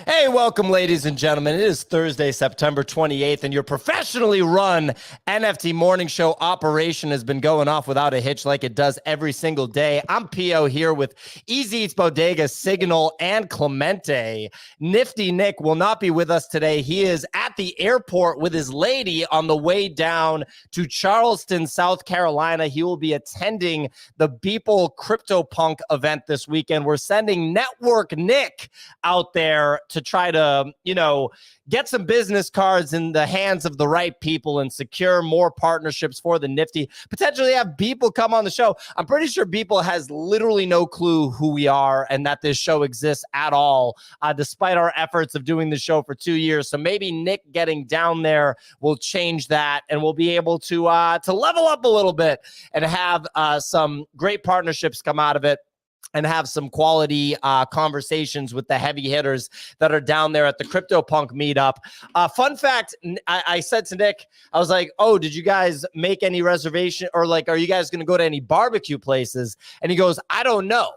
Hey, welcome, ladies and gentlemen. It is Thursday, September 28th, and your professionally run NFT morning show operation has been going off without a hitch like it does every single day. I'm Pio here with Easy Eats Bodega, Signal, and Clemente. Nifty Nick will not be with us today. He is at the airport with his lady on the way down to Charleston, South Carolina. He will be attending the Beeple CryptoPunk event this weekend. We're sending Network Nick out there to try to, get some business cards in the hands of the right people and secure more partnerships for the Nifty. Potentially have Beeple come on the show. I'm pretty sure Beeple has literally no clue who we are and that this show exists at all, despite our efforts of doing the show for 2 years. So maybe Nick getting down there will change that, and we'll be able to level up a little bit and have some great partnerships come out of it, and have some quality conversations with the heavy hitters that are down there at the CryptoPunk meetup. Fun fact, I said to Nick, I was like, oh, did you guys make any reservation, or are you guys going to go to any barbecue places? And he goes, I don't know.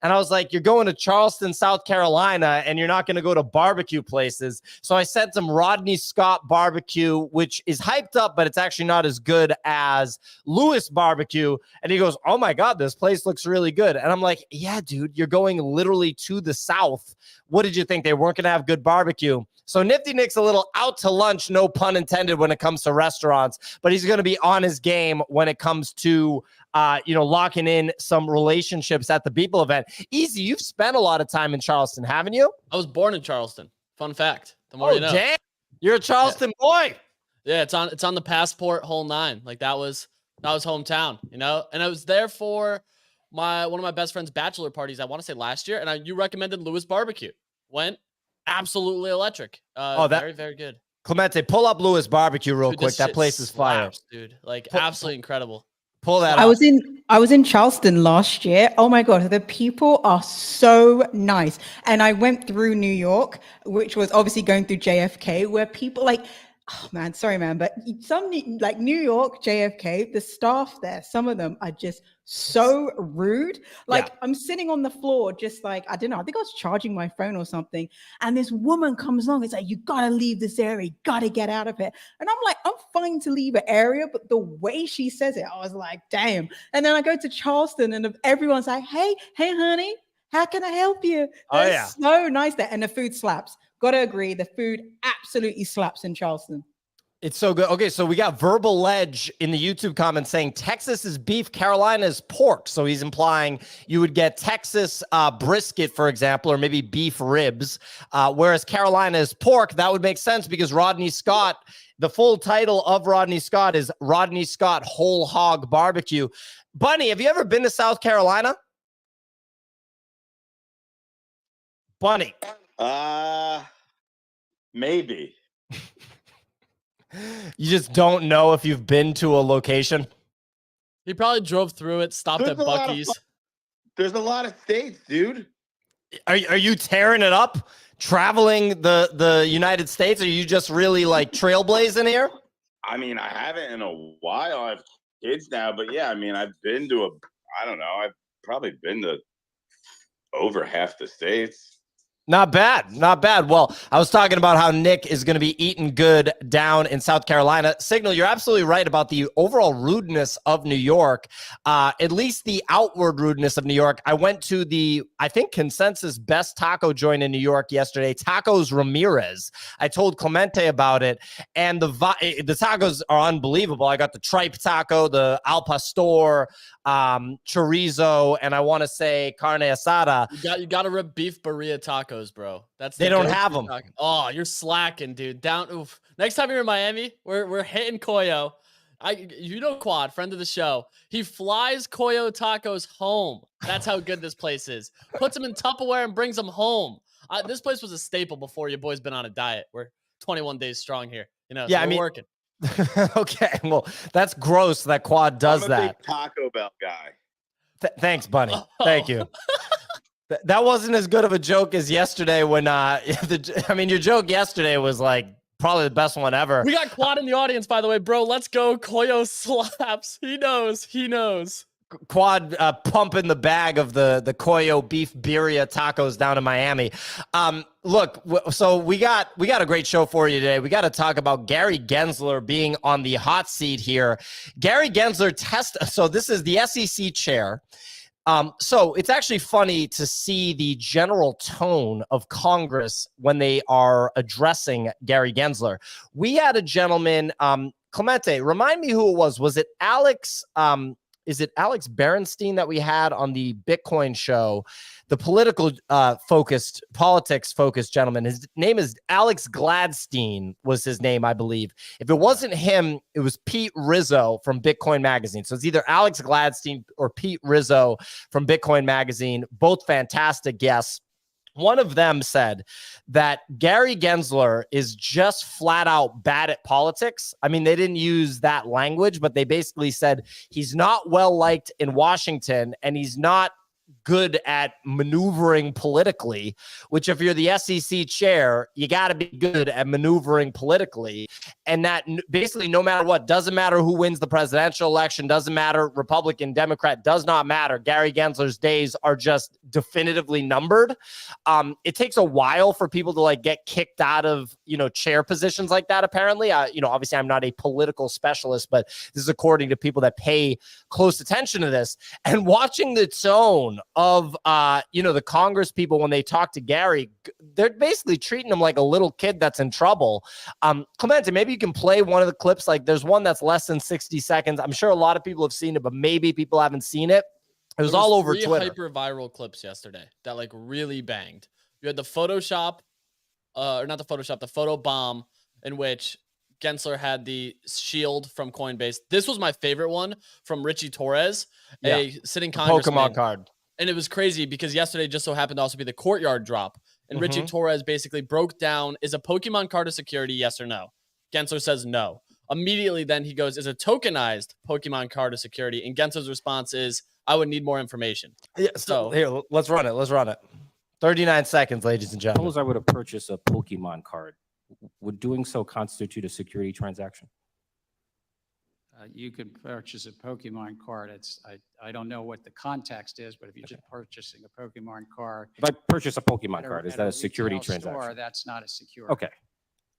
And I was like, you're going to Charleston, South Carolina, and you're not going to go to barbecue places. So I sent some Rodney Scott barbecue, which is hyped up, but it's actually not as good as Lewis barbecue. And he goes, oh my God, this place looks really good. And I'm like, yeah, dude, you're going literally to the South. What did you think? They weren't going to have good barbecue? So Nifty Nick's a little out to lunch, no pun intended, when it comes to restaurants, but he's going to be on his game when it comes to, locking in some relationships at the Beeple event. Easy, you've spent a lot of time in Charleston, haven't you? I was born in Charleston. Fun fact. The more you know. Damn. You're a Charleston boy. Yeah, it's on the passport, whole nine. That was hometown, And I was there for one of my best friend's bachelor parties, I want to say last year, and you recommended Lewis Barbecue. Went absolutely electric. Very, very good. Clemente, pull up Lewis Barbecue real quick. That place is fire. Dude. Absolutely incredible. Pull that up. I was in Charleston last year. Oh my God, the people are so nice. And I went through New York, which was obviously going through JFK, where people oh man, sorry man, but some New York, JFK, the staff there, some of them are just so rude. I'm sitting on the floor, just I don't know, I think I was charging my phone or something. And this woman comes along, it's like, you gotta leave this area, you gotta get out of it. And I'm like, I'm fine to leave an area, but the way she says it, I was like, damn. And then I go to Charleston and everyone's like, hey honey, how can I help you? That's so nice there. And the food slaps. Gotta agree, the food absolutely slaps in Charleston. It's so good. Okay, so we got Verbal Ledge in the YouTube comments saying Texas is beef, Carolina is pork. So he's implying you would get Texas brisket, for example, or maybe beef ribs, whereas Carolina is pork. That would make sense because Rodney Scott, the full title of Rodney Scott is Rodney Scott Whole Hog Barbecue. Bunny, have you ever been to South Carolina? Bunny. Maybe. You just don't know if you've been to a location? He probably drove through it, stopped at Buc-ee's. There's a lot of states, dude. Are you tearing it up? Traveling the United States? Are you just really trailblazing here? I mean, I haven't in a while. I have kids now, but yeah, I mean, I've been to I've probably been to over half the states. Not bad. Not bad. Well, I was talking about how Nick is going to be eating good down in South Carolina. Signal, you're absolutely right about the overall rudeness of New York, at least the outward rudeness of New York. I went to the, I think, consensus best taco joint in New York yesterday, Tacos Ramirez. I told Clemente about it, and the tacos are unbelievable. I got the tripe taco, the al pastor, chorizo, and I want to say carne asada. You got to rip beef birria tacos, bro. They don't have them. Oh, you're slacking, dude. Oof. Next time you're in Miami, we're hitting Koyo. Quad, friend of the show. He flies Koyo tacos home. That's how good this place is. Puts them in Tupperware and brings them home. This place was a staple before your boy's been on a diet. We're 21 days strong here. We're working. Okay, well, that's gross that Quad does I'm a that. Big Taco Bell guy. Thanks, Bunny. Thank you. That wasn't as good of a joke as yesterday when your joke yesterday was probably the best one ever. We got Quad in the audience, by the way, bro. Let's go. Koyo slaps. He knows. Quad pumping the bag of the Koyo beef birria tacos down in Miami. Look, so we got a great show for you today. We got to talk about Gary Gensler being on the hot seat here. Gary Gensler so this is the SEC chair. So it's actually funny to see the general tone of Congress when they are addressing Gary Gensler. We had a gentleman, Clemente, remind me who it was. Was it Alex? Is it Alex Berenstein that we had on the Bitcoin show? The politics focused gentleman. His name is Alex Gladstein was his name, I believe. If it wasn't him, it was Pete Rizzo from Bitcoin Magazine. So it's either Alex Gladstein or Pete Rizzo from Bitcoin Magazine. Both fantastic guests. One of them said that Gary Gensler is just flat out bad at politics. I mean, they didn't use that language, but they basically said he's not well liked in Washington and he's not good at maneuvering politically, which if you're the SEC chair, you got to be good at maneuvering politically. And that basically no matter what, doesn't matter who wins the presidential election, doesn't matter, Republican, Democrat, does not matter. Gary Gensler's days are just definitively numbered. It takes a while for people to like get kicked out of, chair positions like that. Apparently, obviously I'm not a political specialist, but this is according to people that pay close attention to this. And watching the tone of, the Congress people when they talk to Gary, they're basically treating him like a little kid that's in trouble. Clemente, maybe you can play one of the clips. Like there's one that's less than 60 seconds. I'm sure a lot of people have seen it, but maybe people haven't seen it. It was all over Twitter. Hyper viral clips yesterday that like really banged. You had the Photoshop, the photo bomb in which Gensler had the shield from Coinbase. This was my favorite one from Richie Torres, a sitting congressman. Pokemon card. And it was crazy because yesterday just so happened to also be the courtyard drop. And Richie Torres basically broke down, is a Pokemon card a security, yes or no? Gensler says no. Immediately then he goes, is a tokenized Pokemon card a security? And Gensler's response is, I would need more information. Yeah, so here, let's run it. 39 seconds, ladies and gentlemen. Suppose I were to purchase a Pokemon card. Would doing so constitute a security transaction? You could purchase a Pokemon card. I don't know what the context is, but if you're just purchasing a Pokemon card. If I purchase a Pokemon card, is that a security retail transaction? store, that's not a security. Okay.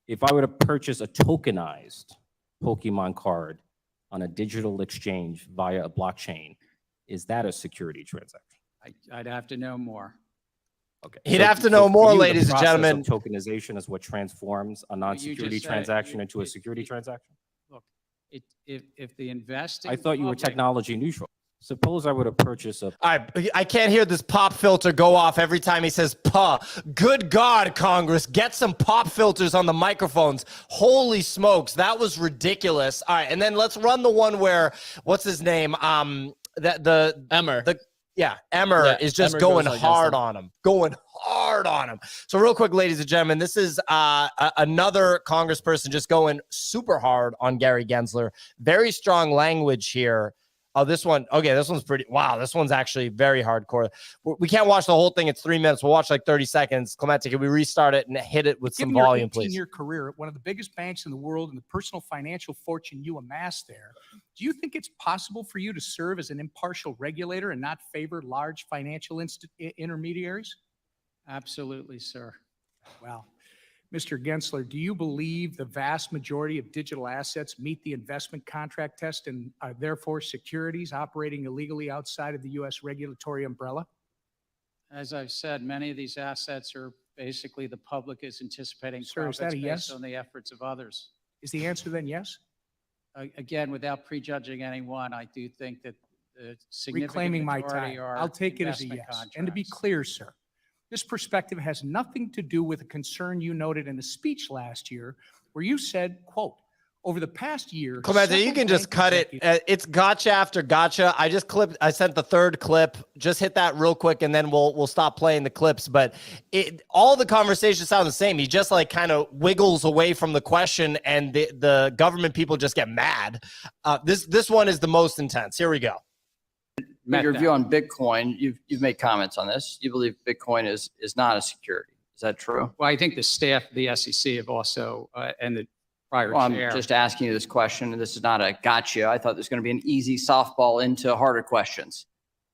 If I were to purchase a tokenized Pokemon card on a digital exchange via a blockchain, is that a security transaction? I'd have to know more. Okay. He'd have to know for more, you, the ladies and process of gentlemen. Tokenization is what transforms a non-security just said transaction into a security transaction? Look, if the investing. I thought you were public- technology neutral. Suppose I were to purchase a I can't hear this pop filter go off every time he says "puh." Good God, Congress, get some pop filters on the microphones. Holy smokes, that was ridiculous. All right, and then let's run the one where what's his name? Emmer. Emmer is just Emmer going goes against hard him. on him. So real quick, ladies and gentlemen, this is another congressperson just going super hard on Gary Gensler. Very strong language here. Oh, this one. Okay, this one's pretty. Wow, this one's actually very hardcore. We can't watch the whole thing. It's 3 minutes. We'll watch like 30 seconds. Clemente, can we restart it and hit it with some volume, please? Given your 18-year career at one of the biggest banks in the world and the personal financial fortune you amassed there, do you think it's possible for you to serve as an impartial regulator and not favor large financial intermediaries? Absolutely, sir. Well, Mr. Gensler, do you believe the vast majority of digital assets meet the investment contract test and are therefore securities operating illegally outside of the U.S. regulatory umbrella? As I've said, many of these assets are basically the public is anticipating Sir, is profits that a yes? based on the efforts of others. Is the answer then yes? Again, without prejudging anyone, I do think that the significant Reclaiming my majority time. are I'll take it as a investment yes. And to be contracts. clear, sir, this perspective has nothing to do with a concern you noted in a speech last year where you said, quote, over the past year. Clemente, you several can just bank cut it. executives- It's gotcha after gotcha. I sent the third clip. Just hit that real quick, and then we'll stop playing the clips. But all the conversations sound the same. He just like kind of wiggles away from the question, and the government people just get mad. This one is the most intense. Here we go. Your view on Bitcoin, you've made comments on this. You believe Bitcoin is not a security. Is that true? Well, I think the staff of the SEC have also, and the prior Well, I'm chair. just asking you this question, and this is not a gotcha. I thought there's going to be an easy softball into harder questions.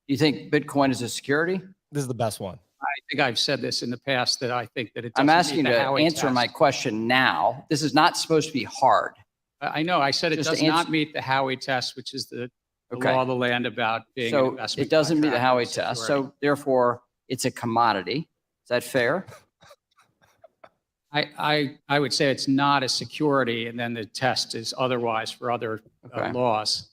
Do you think Bitcoin is a security? This is the best one. I think I've said this in the past that I think that it doesn't I'm asking you meet the to Howey answer my test. question now. This is not supposed to be hard. I know. I said it Just does to not answer- meet the Howey test, which is the Okay. law of the land about being an So investment it doesn't meet the contract Howey and test. security. So therefore, it's a commodity. Is that fair? I would say it's not a security, and then the test is otherwise for other Okay. laws.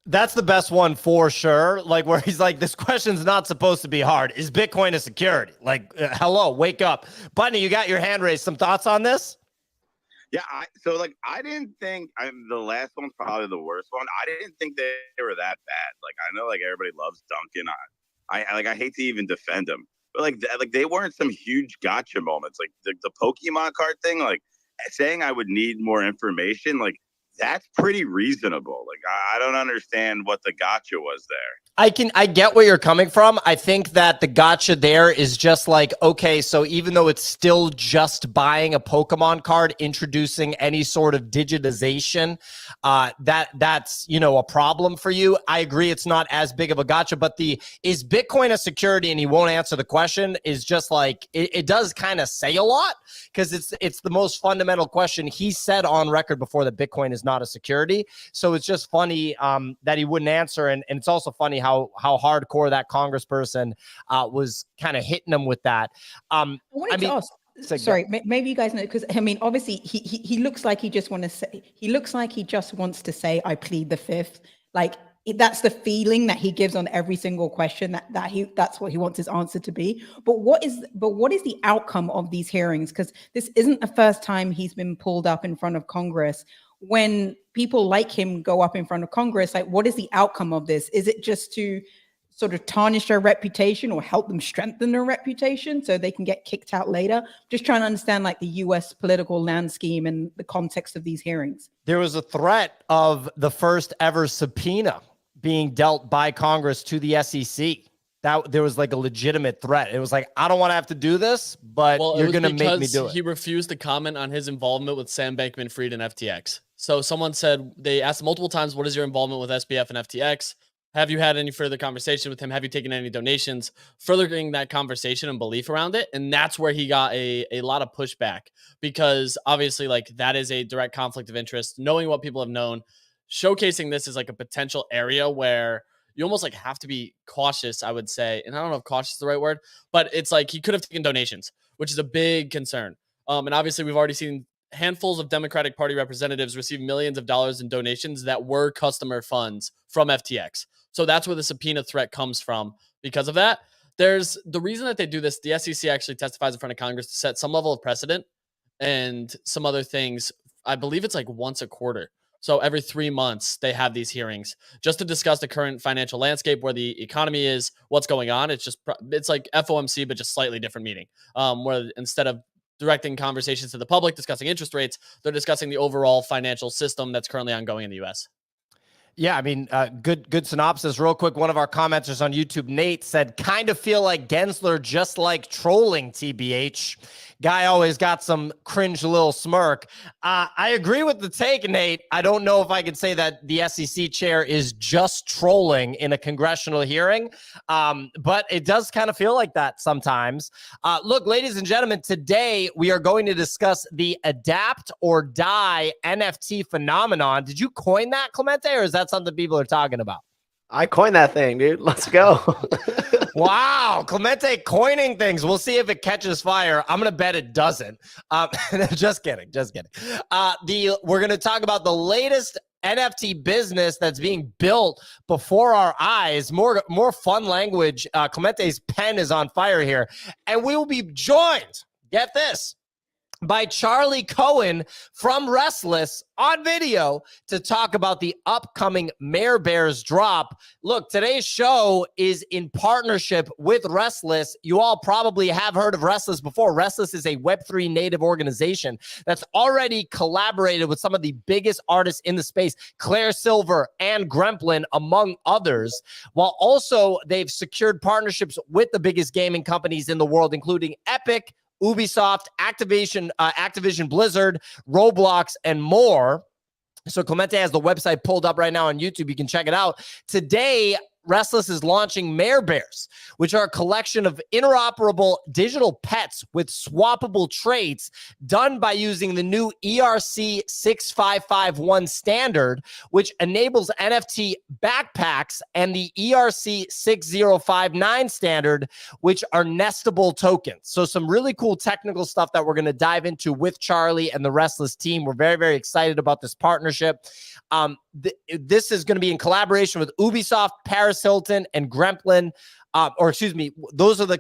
That's the best one for sure. Like where he's like, this question's not supposed to be hard. Is Bitcoin a security? Like, hello, wake up. Bunny, you got your hand raised. Some thoughts on this? Yeah, I didn't think the last one's probably the worst one. I didn't think they were that bad. Like I know like everybody loves Duncan. I hate to even defend him, but like they weren't some huge gotcha moments. Like the Pokemon card thing, like saying I would need more information, like that's pretty reasonable. Like I don't understand what the gotcha was there. I get where you're coming from. I think that the gotcha there is just like, okay, so even though it's still just buying a Pokemon card, introducing any sort of digitization, that's, you know, a problem for you. I agree it's not as big of a gotcha, but is Bitcoin a security and he won't answer the question is just like, it does kind of say a lot because it's the most fundamental question. He said on record before that Bitcoin is not a security. So it's just funny that he wouldn't answer. And it's also funny how hardcore that congressperson was kind of hitting him with that. I wanted to ask. Sorry, maybe you guys know, because I mean, obviously he looks like he just wants to say, I plead the fifth. Like that's the feeling that he gives on every single question that's what he wants his answer to be. But what is the outcome of these hearings? Because this isn't the first time he's been pulled up in front of Congress. When people like him go up in front of Congress, like what is the outcome of this? Is it just to sort of tarnish their reputation or help them strengthen their reputation so they can get kicked out later? Just trying to understand like the US political landscape and the context of these hearings. There was a threat of the first ever subpoena being dealt by Congress to the SEC. That there was like a legitimate threat. It was like, I don't want to have to do this, but you're going to make me do it. He refused to comment on his involvement with Sam Bankman-Fried and FTX. So someone said, they asked multiple times, what is your involvement with SBF and FTX? Have you had any further conversation with him? Have you taken any donations? Furthering that conversation and belief around it. And that's where he got a lot of pushback, because obviously like that is a direct conflict of interest. Knowing what people have known, showcasing this is like a potential area where you almost like have to be cautious, I would say. And I don't know if cautious is the right word, but it's like he could have taken donations, which is a big concern. And obviously we've already seen handfuls of Democratic Party representatives receive millions of dollars in donations that were customer funds from FTX. So that's where the subpoena threat comes from. Because of that, there's the reason that they do this. The SEC actually testifies in front of Congress to set some level of precedent and some other things. I believe it's like once a quarter. So every 3 months they have these hearings just to discuss the current financial landscape, where the economy is, what's going on. It's like FOMC, but just slightly different meeting, where instead of directing conversations to the public, discussing interest rates, they're discussing the overall financial system that's currently ongoing in the U.S. Yeah, I mean, good synopsis. Real quick, one of our commenters on YouTube, Nate, said, kind of feel like Gensler just like trolling, TBH. Guy always got some cringe little smirk. I agree with the take, Nate. I don't know if I could say that the SEC chair is just trolling in a congressional hearing, but it does kind of feel like that sometimes. Look, ladies and gentlemen, today we are going to discuss the adapt or die NFT phenomenon. Did you coin that, Clemente, or is that something people are talking about? I coined that thing, dude. Let's go. Wow, Clemente coining things. We'll see if it catches fire. I'm gonna bet it doesn't. Just kidding. We're gonna talk about the latest NFT business that's being built before our eyes. More fun language. Clemente's pen is on fire here, and we will be joined. Get this. By Charli Cohen from Rstlss on video to talk about the upcoming MareBears drop. Look, today's show is in partnership with Rstlss. You all probably have heard of Rstlss before. Rstlss is a Web3 native organization that's already collaborated with some of the biggest artists in the space, Claire Silver and Gremplin, among others, while also they've secured partnerships with the biggest gaming companies in the world, including Epic, Ubisoft, Activision Blizzard, Roblox, and more. So Clemente has the website pulled up right now on YouTube. You can check it out. Today, Rstlss is launching MareBears, which are a collection of interoperable digital pets with swappable traits done by using the new ERC 6551 standard, which enables NFT backpacks, and the ERC 6059 standard, which are nestable tokens. So some really cool technical stuff that we're going to dive into with Charli and the Rstlss team. We're very, very excited about this partnership. This is going to be in collaboration with Ubisoft, Paris Hilton, and Gremlin. Those are the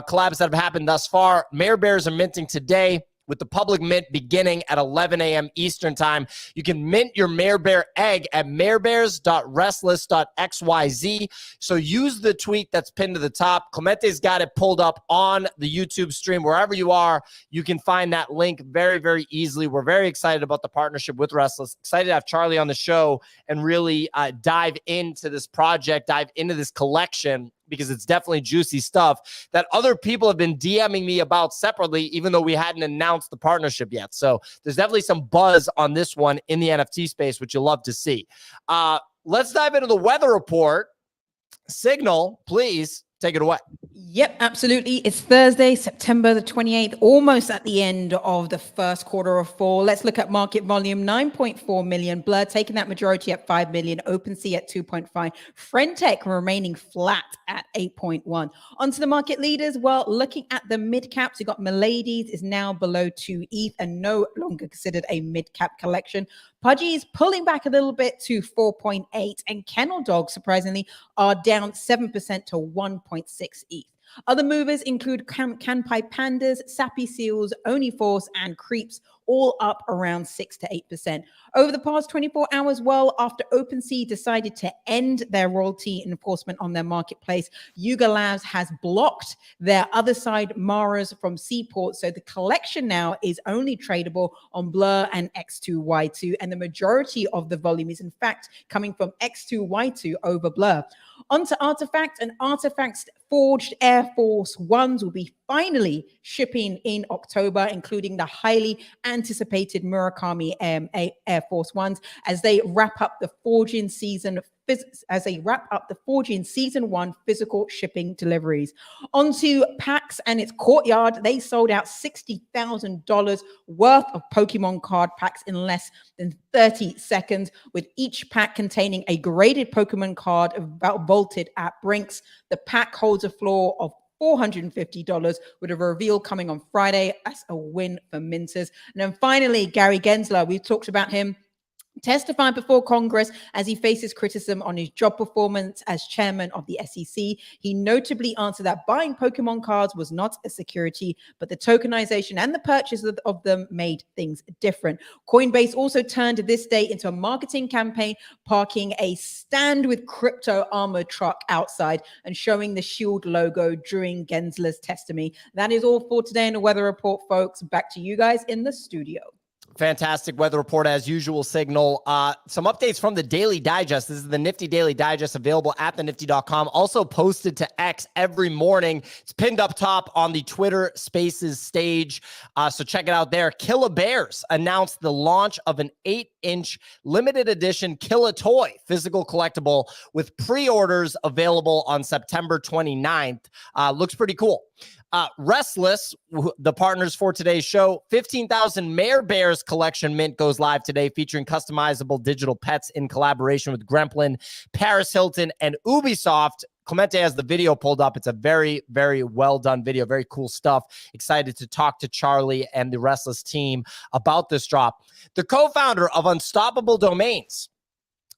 collabs that have happened thus far. MareBears are minting today, with the public mint beginning at 11 a.m. Eastern time. You can mint your MareBear egg at marebears.rstlss.xyz. So use the tweet that's pinned to the top. Clemente's got it pulled up on the YouTube stream. Wherever you are, you can find that link very, very easily. We're very excited about the partnership with Rstlss. Excited to have Charli on the show and really dive into this project, dive into this collection, because it's definitely juicy stuff that other people have been DMing me about separately, even though we hadn't announced the partnership yet. So there's definitely some buzz on this one in the NFT space, which you'll love to see. Let's dive into the weather report. Signal, please take it away. Yep, absolutely. It's Thursday, September the 28th, almost at the end of the first quarter of fall. Let's look at market volume. 9.4 million. Blur taking that majority at 5 million. OpenSea at 2.5. Friendtech remaining flat at 8.1. Onto the market leaders. Well, looking at the mid caps, you got Milady's is now below 2 ETH and no longer considered a mid cap collection. Pudgy is pulling back a little bit to 4.8, and Kennel Dog, surprisingly, are down 7% to 1.6 ETH. Other movers include Kanpai Pandas, Sappy Seals, Oniforce, and Creeps, all up around 6 to 8%. Over the past 24 hours, well, after OpenSea decided to end their royalty enforcement on their marketplace, Yuga Labs has blocked their other side Maras from Seaport. So the collection now is only tradable on Blur and X2Y2. And the majority of the volume is in fact coming from X2Y2 over Blur. Onto Artifact, and Artifact's forged Air Force Ones will be finally shipping in October, including the highly anticipated Murakami Air Force Ones as they wrap up the forging season. Season 1 physical shipping deliveries. Onto PAX and its courtyard, they sold out $60,000 worth of Pokemon card packs in less than 30 seconds, with each pack containing a graded Pokemon card vaulted at Brinks. The pack holds a floor of $450, with a reveal coming on Friday. That's a win for Minters. And then finally, Gary Gensler, we've talked about him, testified before Congress as he faces criticism on his job performance as chairman of the SEC. He notably answered that buying Pokemon cards was not a security, but the tokenization and the purchase of them made things different. Coinbase also turned this day into a marketing campaign, parking a stand with crypto armored truck outside and showing the Shield logo during Gensler's testimony. That is all for today in the weather report, folks. Back to you guys in the studio. Fantastic weather report as usual, Signal. Some updates from the Daily Digest. This is the Nifty Daily Digest, available at thenifty.com. Also posted to X every morning. It's pinned up top on the Twitter Spaces stage. So check it out there. Bears announced the launch of an 8-inch limited edition Toy physical collectible with pre-orders available on September 29th. Looks pretty cool. Rstlss, the partners for today's show, 15,000 MareBears collection mint goes live today, featuring customizable digital pets in collaboration with Gremlin, Paris Hilton, and Ubisoft. Clemente has the video pulled up. It's a very, very well done video. Very cool stuff. Excited to talk to Charli and the Rstlss team about this drop. The co-founder of Unstoppable Domains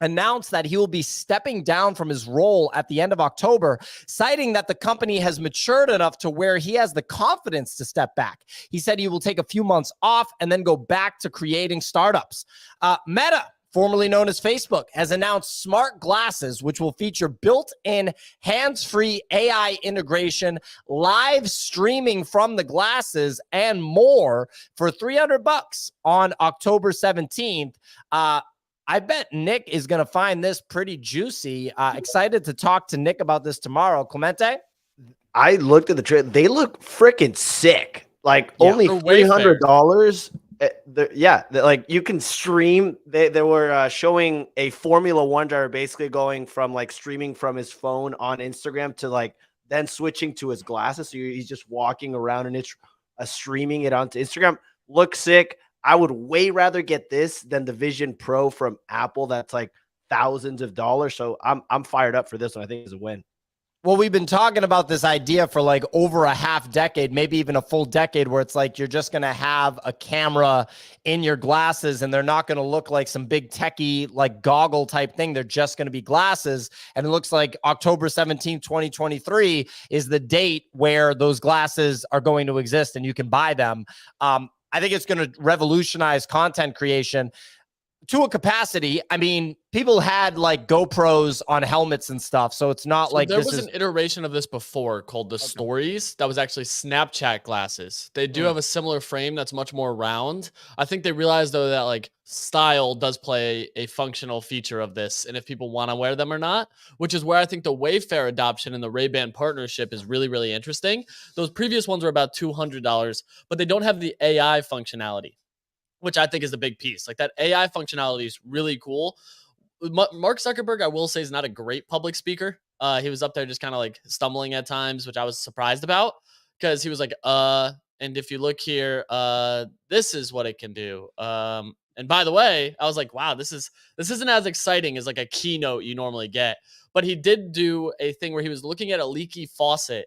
announced that he will be stepping down from his role at the end of October, citing that the company has matured enough to where he has the confidence to step back. He said he will take a few months off and then go back to creating startups. Meta, formerly known as Facebook, has announced smart glasses, which will feature built-in hands-free AI integration, live streaming from the glasses, and more for $300 on October 17th. I bet Nick is going to find this pretty juicy. Excited to talk to Nick about this tomorrow. Clemente? I looked at the trailer. They look freaking sick. Like Yeah. only For Wayfair. $300. Like you can stream. They were showing a Formula One driver basically going from like streaming from his phone on Instagram to like then switching to his glasses. So he's just walking around and it's streaming it onto Instagram. Looks sick. I would way rather get this than the Vision Pro from Apple. That's like thousands of dollars. So I'm fired up for this one. I think it's a win. Well, we've been talking about this idea for like over a half decade, maybe even a full decade, where it's like you're just going to have a camera in your glasses and they're not going to look like some big techie like goggle type thing. They're just going to be glasses. And it looks like October 17th, 2023 is the date where those glasses are going to exist and you can buy them. I think it's going to revolutionize content creation to a capacity. I mean, people had like GoPros on helmets and stuff, so it's not like there was an iteration of this before called the Stories that was actually Snapchat glasses. They do have a similar frame that's much more round. I think they realized though that like style does play a functional feature of this, and if people want to wear them or not, which is where I think the Wayfair adoption and the Ray-Ban partnership is really, really interesting. Those previous ones were about $200, but they don't have the AI functionality, which I think is the big piece. Like that AI functionality is really cool. Mark Zuckerberg, I will say, is not a great public speaker. He was up there just kind of like stumbling at times, which I was surprised about because he was like, and if you look here, this is what it can do. And by the way, I was like, wow, this isn't as exciting as like a keynote you normally get. But he did do a thing where he was looking at a leaky faucet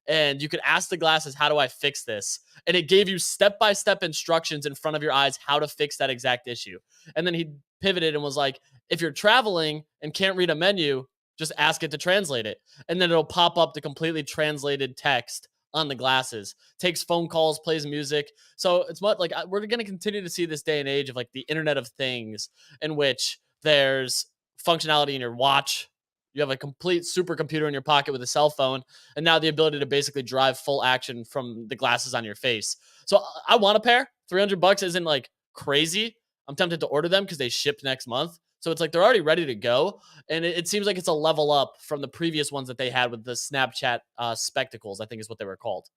and you could ask the glasses, how do I fix this? And it gave you step-by-step instructions in front of your eyes how to fix that exact issue. And then he pivoted and was like, if you're traveling and can't read a menu, just ask it to translate it. And then it'll pop up the completely translated text on the glasses. Takes phone calls, plays music. So it's much like we're going to continue to see this day and age of like the Internet of Things in which there's functionality in your watch. You have a complete supercomputer in your pocket with a cell phone, and now the ability to basically drive full action from the glasses on your face. So I want a pair. $300 isn't like crazy. I'm tempted to order them because they ship next month. So it's like they're already ready to go. And it seems like it's a level up from the previous ones that they had with the Snapchat spectacles, I think is what they were called.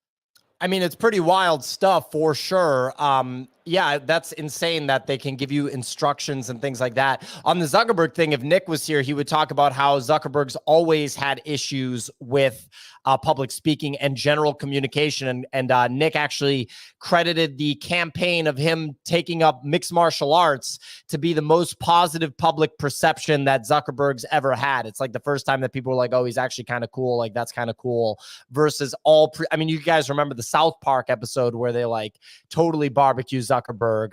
I mean, it's pretty wild stuff for sure. Yeah, that's insane that they can give you instructions and things like that. On the Zuckerberg thing, if Nick was here, he would talk about how Zuckerberg's always had issues with public speaking and general communication. And Nick actually credited the campaign of him taking up mixed martial arts to be the most positive public perception that Zuckerberg's ever had. It's like the first time that people were like, oh, he's actually kind of cool. Like, that's kind of cool versus I mean, you guys remember the South Park episode where they like totally barbecue Zuckerberg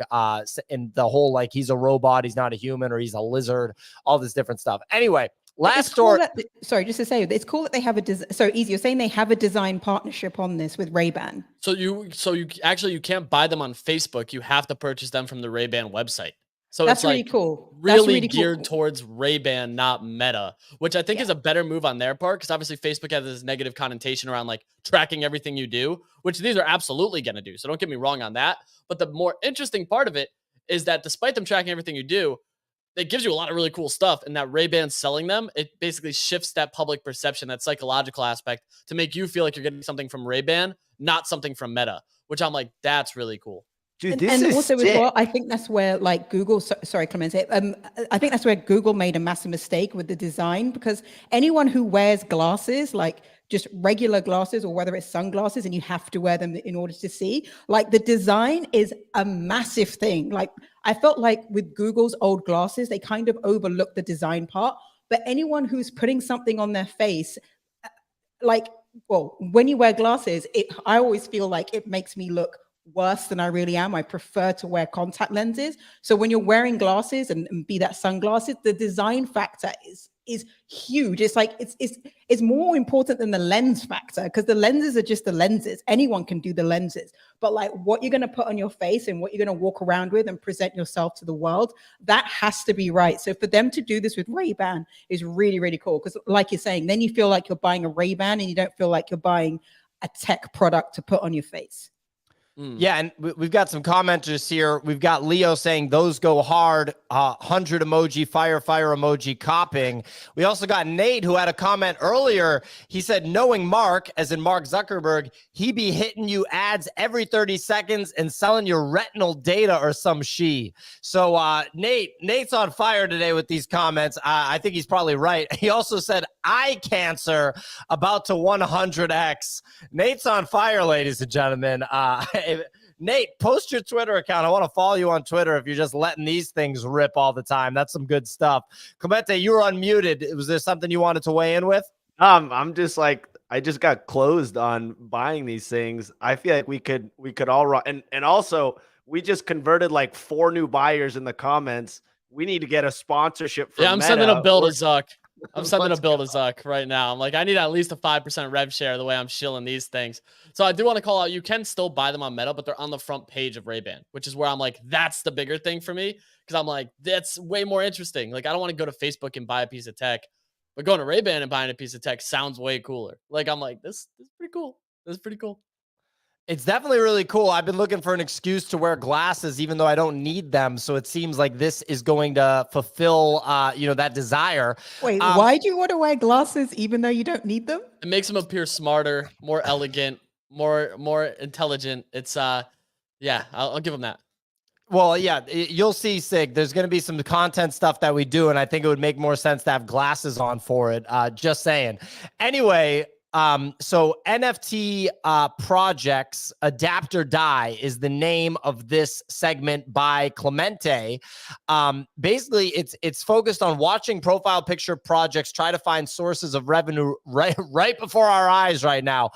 and the whole, like, he's a robot, he's not a human, or he's a lizard, all this different stuff. Anyway, last story. Cool sorry, just to say, it's cool that they have so easy. You're saying they have a design partnership on this with Ray-Ban. So you actually, you can't buy them on Facebook. You have to purchase them from the Ray-Ban website. So that's it's like really cool. Really geared towards Ray-Ban, not Meta, which I think is a better move on their part. Because obviously Facebook has this negative connotation around like tracking everything you do, which these are absolutely going to do. So don't get me wrong on that. But the more interesting part of it is that despite them tracking everything you do, it gives you a lot of really cool stuff. And that Ray-Ban selling them, it basically shifts that public perception, that psychological aspect, to make you feel like you're getting something from Ray-Ban, not something from Meta, which I'm like, that's really cool. Dude, this and is also sick. as well, I think that's where like Google, sorry, Clemens, I think that's where Google made a massive mistake with the design, because anyone who wears glasses, like just regular glasses or whether it's sunglasses and you have to wear them in order to see, like the design is a massive thing. Like I felt like with Google's old glasses, they kind of overlooked the design part, but anyone who's putting something on their face, like, well, when you wear glasses, I always feel like it makes me look worse than I really am. I prefer to wear contact lenses. So when you're wearing glasses and be that sunglasses, the design factor is huge. It's like it's more important than the lens factor, because the lenses are just the lenses. Anyone can do the lenses, but like what you're going to put on your face and what you're going to walk around with and present yourself to the world, that has to be right. So for them to do this with Ray-Ban is really, really cool, because like you're saying, then you feel like you're buying a Ray-Ban and you don't feel like you're buying a tech product to put on your face. Yeah, and we've got some commenters here. We've got Leo saying those go hard, 100 emoji, fire emoji copying. We also got Nate who had a comment earlier. He said, knowing Mark, as in Mark Zuckerberg, he be hitting you ads every 30 seconds and selling your retinal data or some she. So Nate's on fire today with these comments. I think he's probably right. He also said, eye cancer about to 100x. Nate's on fire, ladies and gentlemen. Nate, post your Twitter account. I want to follow you on Twitter if you're just letting these things rip all the time. That's some good stuff. Clemente, you were unmuted. Was there something you wanted to weigh in with? I'm just like, I just got closed on buying these things. I feel like we could all run. And also we just converted like 4 new buyers in the comments. We need to get a sponsorship for I'm Meta. sending a bill to Zuck. I'm sending a bill to Zuck right now. I'm like, I need at least a 5% rev share the way I'm shilling these things. So I do want to call out, you can still buy them on Meta, but they're on the front page of Ray-Ban, which is where I'm like, that's the bigger thing for me. Because I'm like, that's way more interesting. Like, I don't want to go to Facebook and buy a piece of tech, but going to Ray-Ban and buying a piece of tech sounds way cooler. Like, I'm like, this is pretty cool. This is pretty cool. It's definitely really cool. I've been looking for an excuse to wear glasses, even though I don't need them. So it seems like this is going to fulfill, that desire. Wait, why do you want to wear glasses even though you don't need them? It makes them appear smarter, more elegant, more intelligent. It's, yeah, I'll give them that. Well, yeah, you'll see, Sig. There's going to be some content stuff that we do, and I think it would make more sense to have glasses on for it. Just saying. Anyway, so NFT Projects Adapt or Die is the name of this segment by Clemente. Basically, it's focused on watching profile picture projects try to find sources of revenue right before our eyes right now.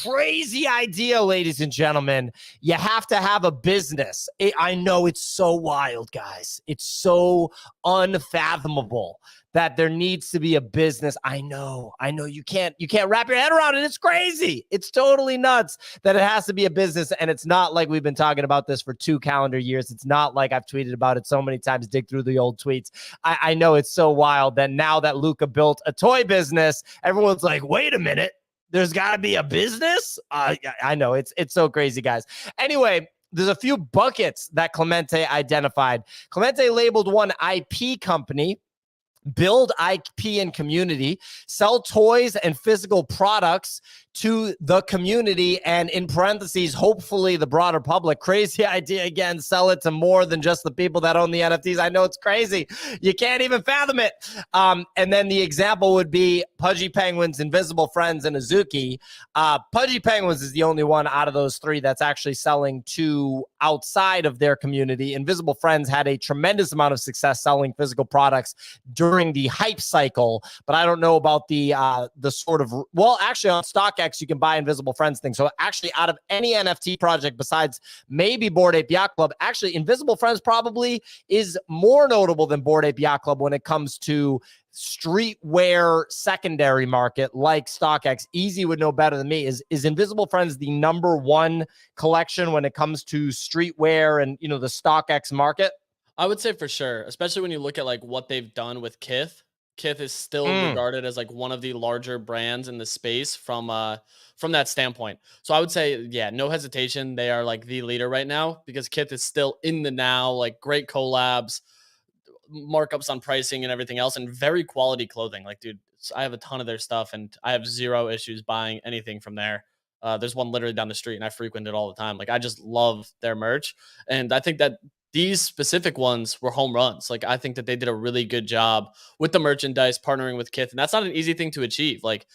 Crazy idea, ladies and gentlemen. You have to have a business. I know it's so wild, guys. It's so unfathomable that there needs to be a business. I know you can't wrap your head around it. It's crazy. It's totally nuts that it has to be a business. And it's not like we've been talking about this for 2 calendar years. It's not like I've tweeted about it so many times, dig through the old tweets. I know it's so wild that now that Luca built a toy business, everyone's like, wait a minute, there's got to be a business. I know it's so crazy, guys. Anyway, there's a few buckets that Clemente identified. Clemente labeled one IP company, build IP and community, sell toys and physical products to the community, and in parentheses, hopefully the broader public. Crazy idea again, sell it to more than just the people that own the NFTs. I know it's crazy. You can't even fathom it. And then the example would be Pudgy Penguins, Invisible Friends, and Azuki. Pudgy Penguins is the only one out of those 3 that's actually selling to outside of their community. Invisible Friends had a tremendous amount of success selling physical products during the hype cycle, but I don't know about the sort of, well, actually on StockX, you can buy Invisible Friends things. So actually out of any NFT project besides maybe Bored Ape Yacht Club, actually Invisible Friends probably is more notable than Bored Ape Yacht Club when it comes to streetwear secondary market like StockX. Easy would know better than me. Is Invisible Friends the #1 collection when it comes to streetwear and, the StockX market? I would say for sure, especially when you look at like what they've done with Kith. Kith is still regarded as like one of the larger brands in the space from that standpoint. So I would say, yeah, no hesitation. They are like the leader right now because Kith is still in the now, like great collabs, markups on pricing and everything else, and very quality clothing. Like, dude, I have a ton of their stuff and I have 0 issues buying anything from there. There's one literally down the street and I frequent it all the time. Like, I just love their merch. And I think that these specific ones were home runs. Like, I think that they did a really good job with the merchandise, partnering with Kith. And that's not an easy thing to achieve. Like,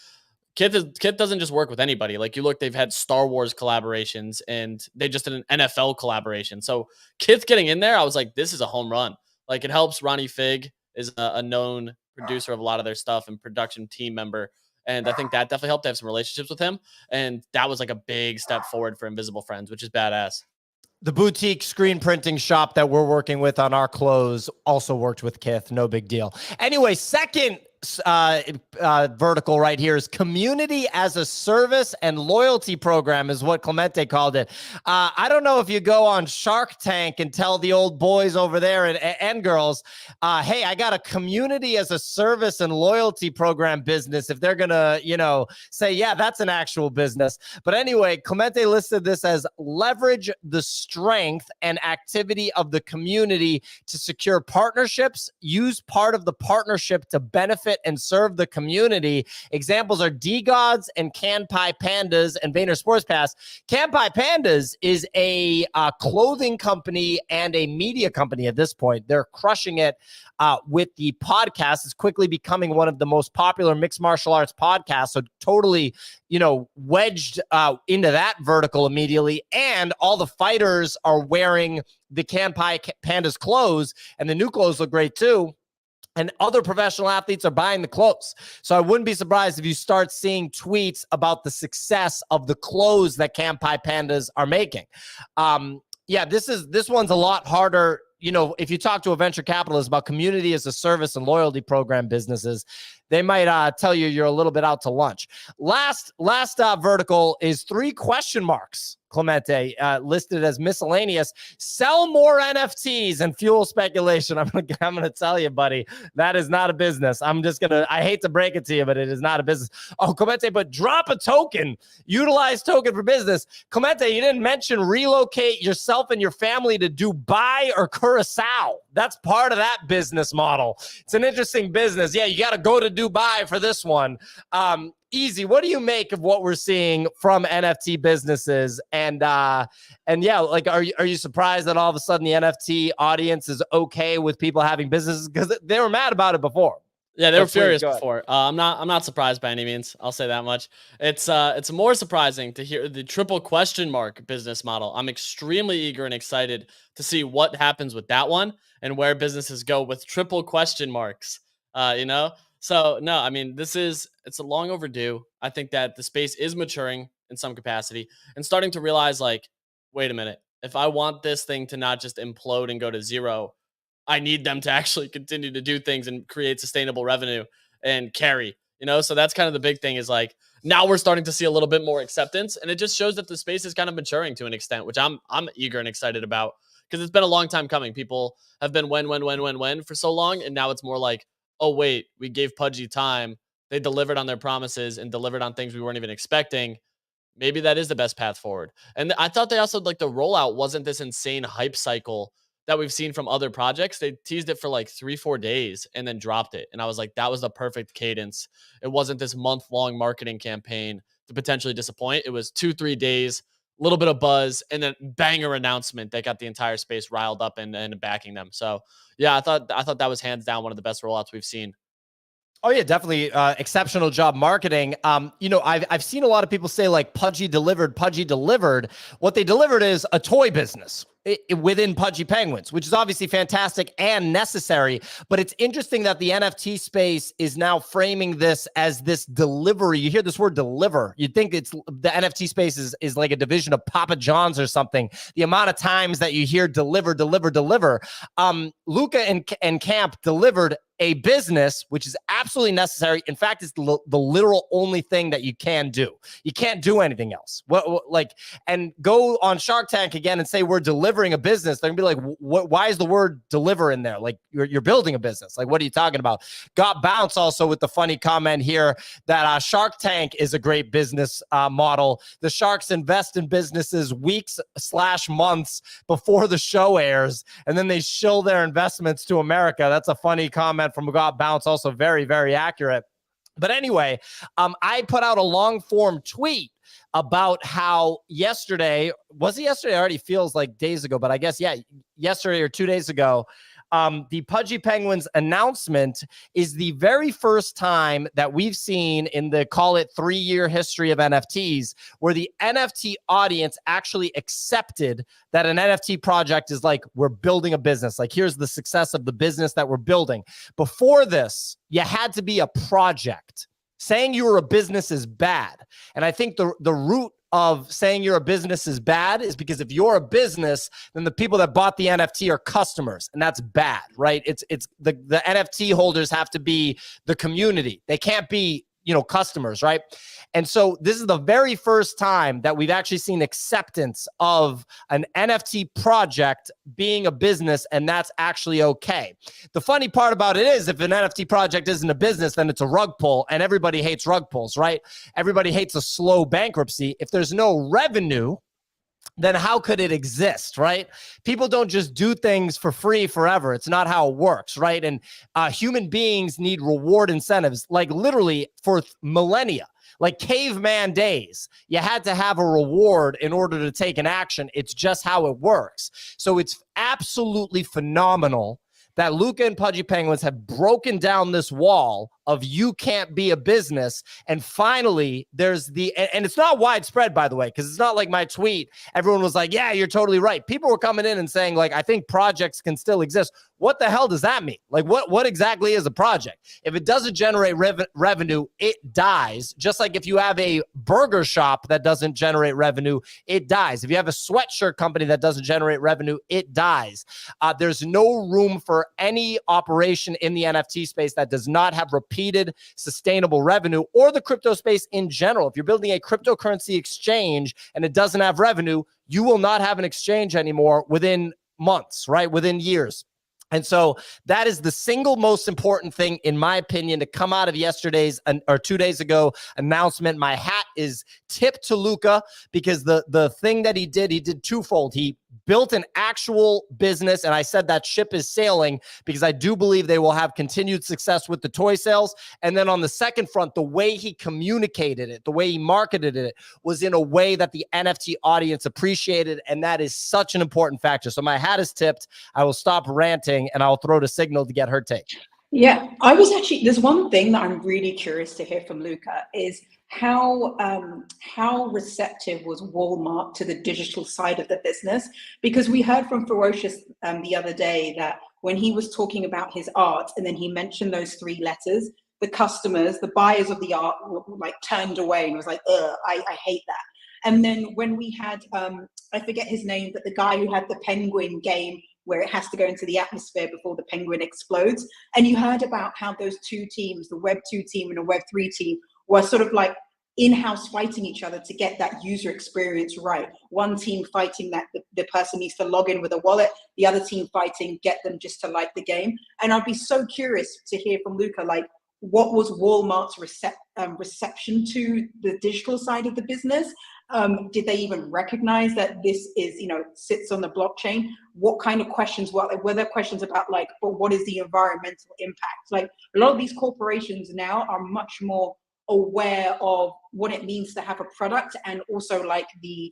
Kith doesn't just work with anybody. Like, you look, they've had Star Wars collaborations and they just did an NFL collaboration. So Kith getting in there, I was like, this is a home run. Like, it helps. Ronnie Fig is a known producer of a lot of their stuff and production team member. And I think that definitely helped to have some relationships with him. And that was like a big step forward for Invisible Friends, which is badass. The boutique screen printing shop that we're working with on our clothes also worked with Kith. No big deal. Anyway, second vertical right here is community as a service and loyalty program is what Clemente called it. I don't know if you go on Shark Tank and tell the old boys over there and girls, hey, I got a community as a service and loyalty program business. If they're going to, say, yeah, that's an actual business. But anyway, Clemente listed this as leverage the strength and activity of the community to secure partnerships, use part of the partnership to benefit and serve the community. Examples are D-Gods and Kanpai Pandas and Vayner Sports Pass. Kanpai Pandas is a clothing company and a media company at this point. They're crushing it with the podcast. It's quickly becoming one of the most popular mixed martial arts podcasts. So totally, wedged into that vertical immediately. And all the fighters are wearing the Kanpai Pandas clothes, and the new clothes look great too. And other professional athletes are buying the clothes. So I wouldn't be surprised if you start seeing tweets about the success of the clothes that Kanpai Pandas are making. This one's a lot harder. If you talk to a venture capitalist about community as a service and loyalty program businesses, they might tell you you're a little bit out to lunch. Last vertical is 3 question marks. Clemente listed as miscellaneous. Sell more NFTs and fuel speculation. I'm gonna tell you, buddy, that is not a business. I hate to break it to you, but it is not a business. Oh, Clemente, but drop a token. Utilize token for business. Clemente, you didn't mention relocate yourself and your family to Dubai or Curacao. That's part of that business model. It's an interesting business. Yeah, you got to go to Dubai for this one. Easy. What do you make of what we're seeing from NFT businesses? And are you surprised that all of a sudden the NFT audience is okay with people having businesses? Because they were mad about it before. Yeah, they were furious before. I'm not surprised by any means. I'll say that much. It's more surprising to hear the triple question mark business model. I'm extremely eager and excited to see what happens with that one and where businesses go with triple question marks. So no, I mean, it's a long overdue. I think that the space is maturing in some capacity and starting to realize, like, wait a minute, if I want this thing to not just implode and go to zero, I need them to actually continue to do things and create sustainable revenue and carry, so that's kind of the big thing is, like, now we're starting to see a little bit more acceptance, and it just shows that the space is kind of maturing to an extent, which I'm eager and excited about, because it's been a long time coming. People have been when for so long, and now it's more like, oh wait, we gave Pudgy time. They delivered on their promises and delivered on things we weren't even expecting. Maybe that is the best path forward. And I thought they also, like, the rollout wasn't this insane hype cycle that we've seen from other projects. They teased it for like 3-4 days and then dropped it. And I was like, that was the perfect cadence. It wasn't this month-long marketing campaign to potentially disappoint. It was 2-3 days, a little bit of buzz, and then banger announcement that got the entire space riled up and backing them. So yeah, I thought that was hands down one of the best rollouts we've seen. Oh yeah, definitely exceptional job marketing. I've seen a lot of people say, like, Pudgy delivered. What they delivered is a toy business within Pudgy Penguins, which is obviously fantastic and necessary. But it's interesting that the NFT space is now framing this as this delivery. You hear this word deliver, you'd think it's the NFT space is like a division of Papa John's or something. The amount of times that you hear deliver. Luca and Camp delivered a business, which is absolutely necessary. In fact, it's the literal only thing that you can do. You can't do anything else. And go on Shark Tank again and say we're delivering a business. They're gonna be like, why is the word deliver in there? Like, you're building a business. Like, what are you talking about? Got Bounce also with the funny comment here that Shark Tank is a great business model. The Sharks invest in businesses weeks/months before the show airs, and then they shill their investments to America. That's a funny comment from Got Bounce, also very, very accurate. But anyway, I put out a long form tweet about how yesterday, was it yesterday? It already feels like days ago, but I guess, yeah, yesterday or 2 days ago, the Pudgy Penguins announcement is the very first time that we've seen in the, call it, 3-year history of NFTs, where the NFT audience actually accepted that an NFT project is like, we're building a business. Like, here's the success of the business that we're building. Before this, you had to be a project. Saying you were a business is bad. And I think the root of saying you're a business is bad is because if you're a business, then the people that bought the NFT are customers, and that's bad, right? It's the NFT holders have to be the community. They can't be, customers, right? And so this is the very first time that we've actually seen acceptance of an NFT project being a business, and that's actually okay. The funny part about it is if an NFT project isn't a business, then it's a rug pull, and everybody hates rug pulls, right? Everybody hates a slow bankruptcy. If there's no revenue, then how could it exist, right? People don't just do things for free forever. It's not how it works, right? And human beings need reward incentives, like literally for millennia. Like caveman days, you had to have a reward in order to take an action. It's just how it works. So it's absolutely phenomenal that Luca and Pudgy Penguins have broken down this wall of you can't be a business. And finally, there's and it's not widespread, by the way, because it's not like my tweet. Everyone was like, yeah, you're totally right. People were coming in and saying, like, I think projects can still exist. What the hell does that mean? Like, what exactly is a project? If it doesn't generate revenue, it dies. Just like if you have a burger shop that doesn't generate revenue, it dies. If you have a sweatshirt company that doesn't generate revenue, it dies. There's no room for any operation in the NFT space that does not have repeated sustainable revenue, or the crypto space in general. If you're building a cryptocurrency exchange and it doesn't have revenue, you will not have an exchange anymore within months, right? Within years. And so that is the single most important thing, in my opinion, to come out of yesterday's or 2 days ago announcement. My hat is tipped to Luca because the thing that he did twofold. He built an actual business, and I said that ship is sailing because I do believe they will have continued success with the toy sales. And then on the second front, the way he communicated it, the way he marketed it was in a way that the NFT audience appreciated, and that is such an important factor. So my hat is tipped. I will stop ranting, and I'll throw to Signal to get her take. Yeah, I was actually, there's one thing that I'm really curious to hear from Luca is how receptive was Walmart to the digital side of the business? Because we heard from Ferocious the other day that when he was talking about his art and then he mentioned those 3 letters, the customers, the buyers of the art were like turned away and was like, I hate that. And then when we had, I forget his name, but the guy who had the penguin game where it has to go into the atmosphere before the penguin explodes. And you heard about how those 2 teams, the Web 2 team and the Web 3 team, were sort of like in-house fighting each other to get that user experience right. One team fighting that the person needs to log in with a wallet, the other team fighting, get them just to like the game. And I'd be so curious to hear from Luca, like, what was Walmart's reception to the digital side of the business? Did they even recognize that this is, sits on the blockchain? What kind of questions were there questions about, like, well, what is the environmental impact? Like, a lot of these corporations now are much more aware of what it means to have a product, and also like the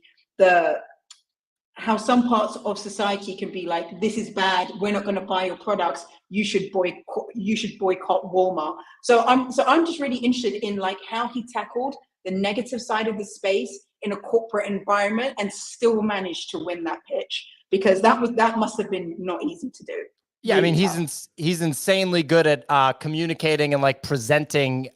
how some parts of society can be like, this is bad, we're not going to buy your products, you should boycott Walmart. So I'm just really interested in like how he tackled the negative side of the space in a corporate environment and still managed to win that pitch, because that must have been not easy to do. Yeah, I mean, he's insanely good at communicating and like presenting,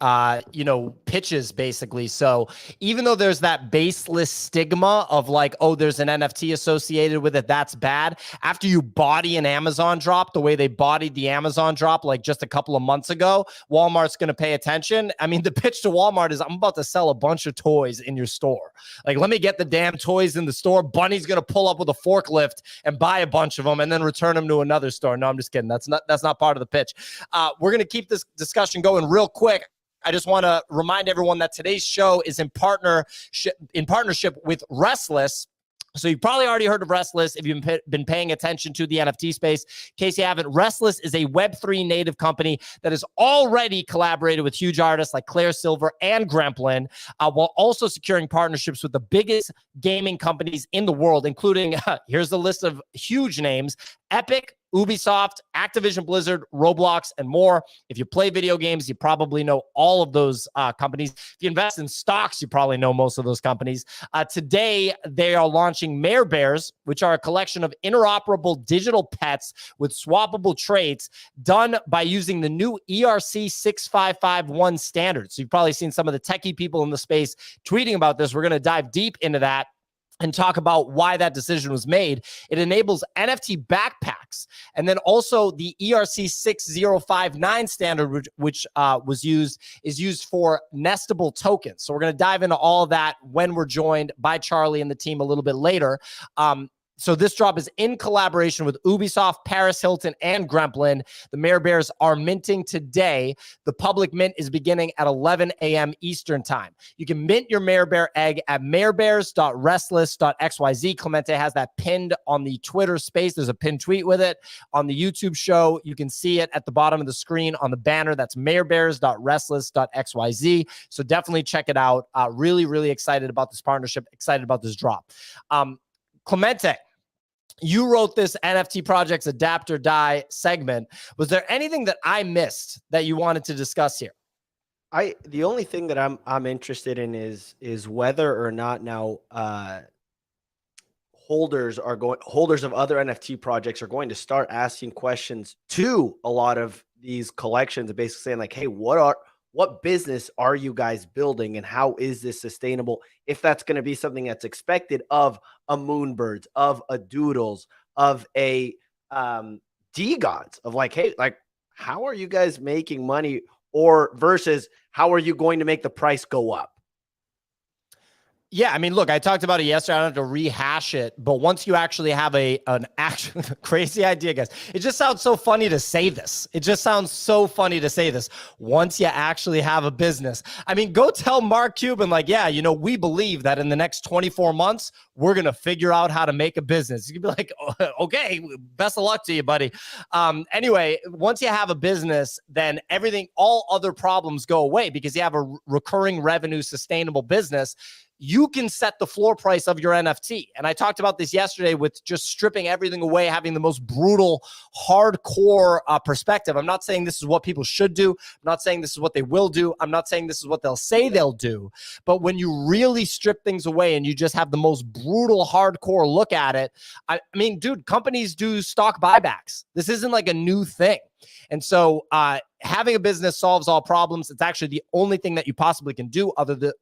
pitches basically. So even though there's that baseless stigma of like, oh, there's an NFT associated with it, that's bad. After you body an Amazon drop the way they bodied the Amazon drop like just a couple of months ago, Walmart's going to pay attention. I mean, the pitch to Walmart is, I'm about to sell a bunch of toys in your store. Like, let me get the damn toys in the store. Bunny's going to pull up with a forklift and buy a bunch of them and then return them to another store. No, I'm just kidding. That's not part of the pitch. We're going to keep this discussion going real quick. I just want to remind everyone that today's show is in partnership with Rstlss. So you probably already heard of Rstlss if you've been paying attention to the NFT space. In case you haven't, Rstlss is a Web3 native company that has already collaborated with huge artists like Claire Silver and Gremplin, while also securing partnerships with the biggest gaming companies in the world, including, here's the list of huge names: Epic, Ubisoft, Activision Blizzard, Roblox, and more. If you play video games, you probably know all of those companies. If you invest in stocks, you probably know most of those companies. Today, they are launching MareBears, which are a collection of interoperable digital pets with swappable traits done by using the new ERC 6551 standard. So you've probably seen some of the techie people in the space tweeting about this. We're going to dive deep into that and talk about why that decision was made. It enables NFT backpacks. And then also the ERC 6059 standard, which is used for nestable tokens. So we're going to dive into all of that when we're joined by Charli and the team a little bit later. So this drop is in collaboration with Ubisoft, Paris Hilton, and Gremlin. The MareBears are minting today. The public mint is beginning at 11 a.m. Eastern time. You can mint your MareBear egg at marebears.rstlss.xyz. Clemente has that pinned on the Twitter space. There's a pinned tweet with it. On the YouTube show, you can see it at the bottom of the screen on the banner. That's marebears.rstlss.xyz. So definitely check it out. Really, really excited about this partnership, excited about this drop. Clemente, you wrote this NFT Projects Adapt or Die segment. Was there anything that I missed that you wanted to discuss here? The only thing that I'm interested in is whether or not now holders of other NFT projects are going to start asking questions to a lot of these collections and basically saying like, hey, what business are you guys building and how is this sustainable? If that's going to be something that's expected of a Moonbirds, of a Doodles, of a D-Gods, of like, hey, like, how are you guys making money, or versus how are you going to make the price go up? Yeah, I mean, look, I talked about it yesterday. I don't have to rehash it, but once you actually have an actual crazy idea, guys, it just sounds so funny to say this. It just sounds so funny to say this. Once you actually have a business, I mean, go tell Mark Cuban, like, yeah, you know, we believe that in the next 24 months, we're going to figure out how to make a business. You can be like, oh, okay, best of luck to you, buddy. Anyway, once you have a business, then all other problems go away because you have a recurring revenue, sustainable business. You can set the floor price of your NFT. And I talked about this yesterday with just stripping everything away, having the most brutal, hardcore perspective. I'm not saying this is what people should do. I'm not saying this is what they will do. I'm not saying this is what they'll say they'll do. But when you really strip things away and you just have the most brutal, hardcore look at it, I mean, dude, companies do stock buybacks. This isn't like a new thing. And so having a business solves all problems. It's actually the only thing that you possibly can do.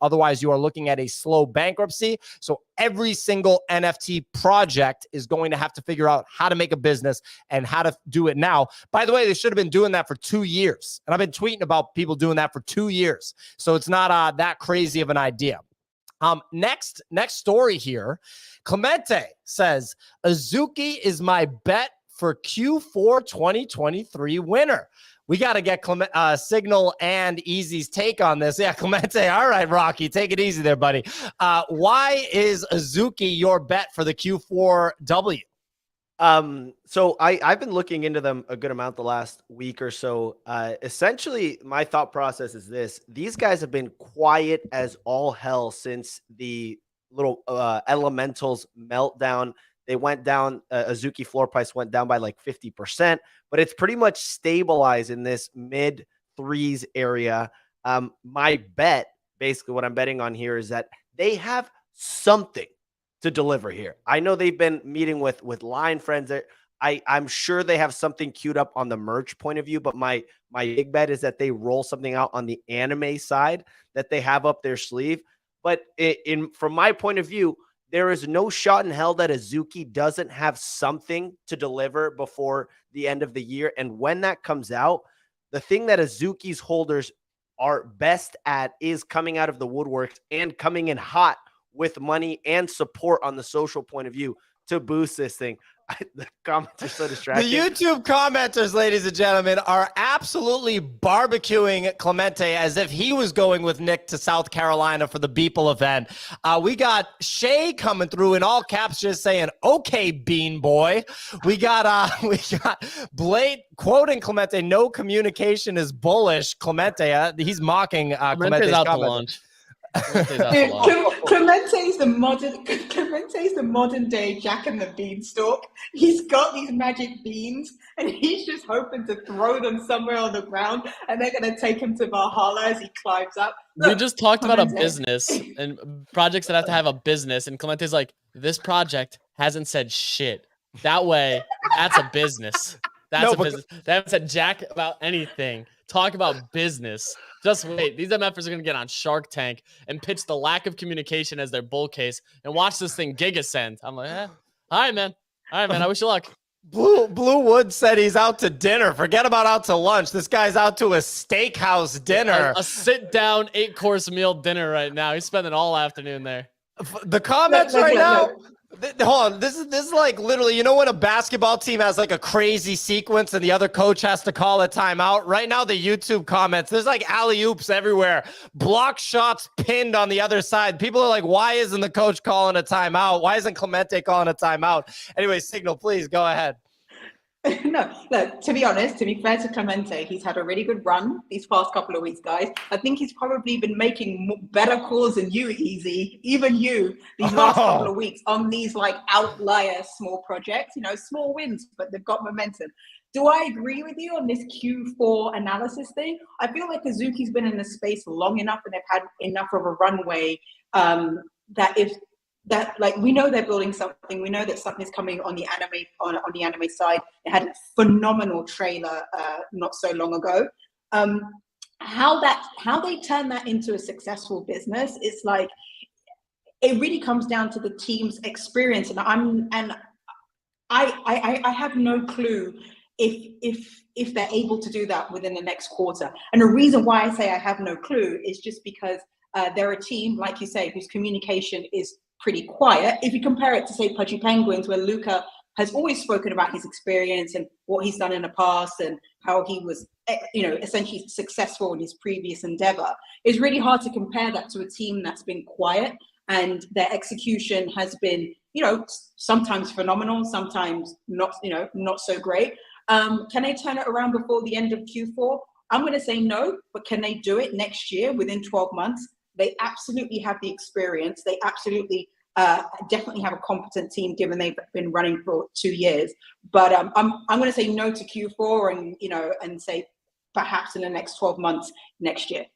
Otherwise, you are looking at a slow bankruptcy. So every single NFT project is going to have to figure out how to make a business and how to do it now. By the way, they should have been doing that for 2 years. And I've been tweeting about people doing that for 2 years. So it's not that crazy of an idea. Next story here. Clemente says, Azuki is my bet for Q4 2023 winner. We got to get Signal and Easy's take on this. Yeah, Clemente. All right, Rocky, take it easy there, buddy. Why is Azuki your bet for the Q4 W? So I've been looking into them a good amount the last week or so. Essentially, my thought process is this. These guys have been quiet as all hell since the little Elementals meltdown. They went down, Azuki floor price went down by like 50%, but it's pretty much stabilized in this mid threes area. My bet, basically what I'm betting on here, is that they have something to deliver here. I know they've been meeting with line friends. I'm sure they have something queued up on the merch point of view, but my big bet is that they roll something out on the anime side that they have up their sleeve. But from my point of view, there is no shot in hell that Azuki doesn't have something to deliver before the end of the year. And when that comes out, the thing that Azuki's holders are best at is coming out of the woodworks and coming in hot with money and support on the social point of view to boost this thing. The comments are so distracting. The YouTube commenters, ladies and gentlemen, are absolutely barbecuing Clemente as if he was going with Nick to South Carolina for the Beeple event. We got Shay coming through in all caps, just saying, "Okay, Bean Boy." We got Blade quoting Clemente. No communication is bullish. Clemente, he's mocking Clemente's out to comment. lunch. Clemente's out Dude, to lunch. Clemente's the modern day Jack and the Beanstalk. He's got these magic beans, and he's just hoping to throw them somewhere on the ground, and they're gonna take him to Valhalla as he climbs up. We Look, just talked about a Clemente. business and projects that have to have a business, and Clemente's like, this project hasn't said shit. That way, that's a business. That's a business. They haven't said jack about anything. Talk about business. Just wait. These MFers are going to get on Shark Tank and pitch the lack of communication as their bull case and watch this thing gigascend. I'm like, all right, man. All right, man. I wish you luck. Blue Wood said he's out to dinner. Forget about out to lunch. This guy's out to a steakhouse dinner. A sit-down 8-course meal dinner right now. He's spending all afternoon there. The comments Look, right look, now. look. Hold on. This is like literally, you know, when a basketball team has like a crazy sequence and the other coach has to call a timeout. Right now, the YouTube comments, there's like alley-oops everywhere. Block shots pinned on the other side. People are like, why isn't the coach calling a timeout? Why isn't Clemente calling a timeout? Anyway, Signal, please go ahead. No, look, to be honest, to be fair to Clemente, he's had a really good run these past couple of weeks, guys. I think he's probably been making better calls than you, Easy, even you, these last couple of weeks on these like outlier small projects, you know, small wins, but they've got momentum. Do I agree with you on this Q4 analysis thing? I feel like Azuki's been in the space long enough and they've had enough of a runway that like we know they're building something. We know that something's coming on the anime on the anime side. They had a phenomenal trailer not so long ago. How they turn that into a successful business, it's like it really comes down to the team's experience. And I have no clue if they're able to do that within the next quarter. And the reason why I say I have no clue is just because they're a team, like you say, whose communication is pretty quiet. If you compare it to, say, Pudgy Penguins, where Luca has always spoken about his experience and what he's done in the past and how he was, you know, essentially successful in his previous endeavor, it's really hard to compare that to a team that's been quiet and their execution has been, you know, sometimes phenomenal, sometimes not, you know, not so great. Can they turn it around before the end of Q4? I'm going to say no, but can they do it next year within 12 months? They absolutely have the experience. They absolutely definitely have a competent team, given they've been running for 2 years. But I'm going to say no to Q4, and you know, and say perhaps in the next 12 months next year.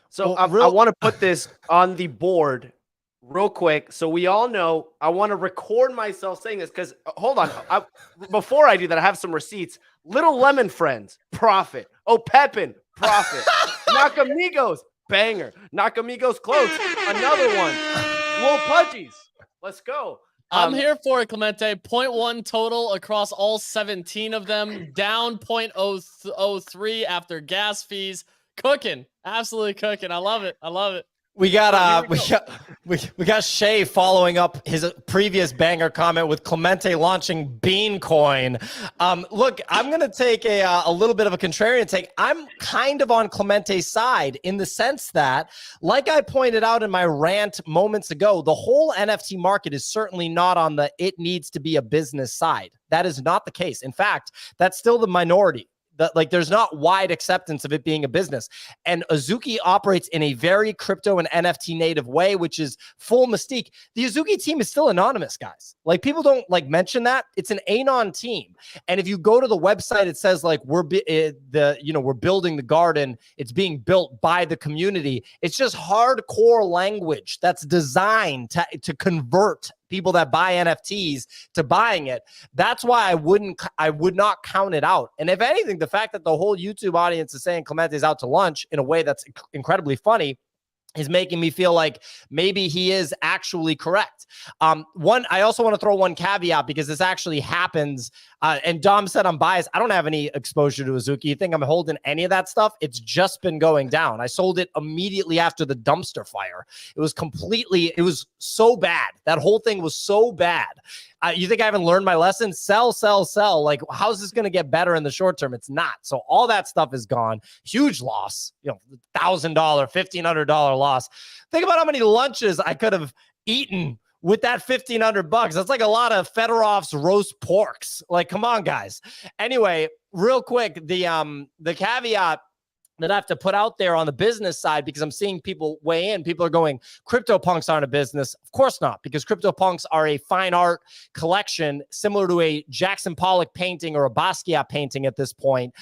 So I want to put this on the board real quick, so we all know. I want to record myself saying this because hold on, before I do that, I have some receipts. Little Lemon Friends, profit. Oh, Pepin, profit. Nakamigos, banger. Nakamigos close, another one. Little Pudgies, let's go. I'm here for it, Clemente. 0.1 total across all 17 of them. Down 0.003 after gas fees. Cooking, absolutely cooking. I love it. I love it. We got we got Shay following up his previous banger comment with Clemente launching Bean Coin. Look, I'm gonna take a little bit of a contrarian take. I'm kind of on Clemente's side in the sense that, like I pointed out in my rant moments ago, the whole NFT market is certainly not on the it needs to be a business side. That is not the case. In fact, that's still the minority. Like there's not wide acceptance of it being a business. And Azuki operates in a very crypto and NFT native way, which is full mystique. The Azuki team is still anonymous, guys. Like people don't like mention that. It's an anon team. And if you go to the website, it says like we're building the garden. It's being built by the community. It's just hardcore language that's designed to convert people that buy NFTs to buying it. That's why I would not count it out. And if anything, the fact that the whole YouTube audience is saying Clemente's out to lunch in a way that's incredibly funny is making me feel like maybe he is actually correct. I also want to throw one caveat because this actually happens. And Dom said I'm biased. I don't have any exposure to Azuki. You think I'm holding any of that stuff? It's just been going down. I sold it immediately after the dumpster fire. It was so bad. That whole thing was so bad. You think I haven't learned my lesson? Sell, sell, sell. Like, how's this going to get better in the short term? It's not. So all that stuff is gone. Huge loss. $1,000, $1,500 loss. Think about how many lunches I could have eaten with that $1,500. That's like a lot of Fedorov's roast porks. Like, come on, guys. Anyway, real quick, the caveat that I have to put out there on the business side, because I'm seeing people weigh in. People are going, CryptoPunks aren't a business. Of course not, because CryptoPunks are a fine art collection similar to a Jackson Pollock painting or a Basquiat painting at this point.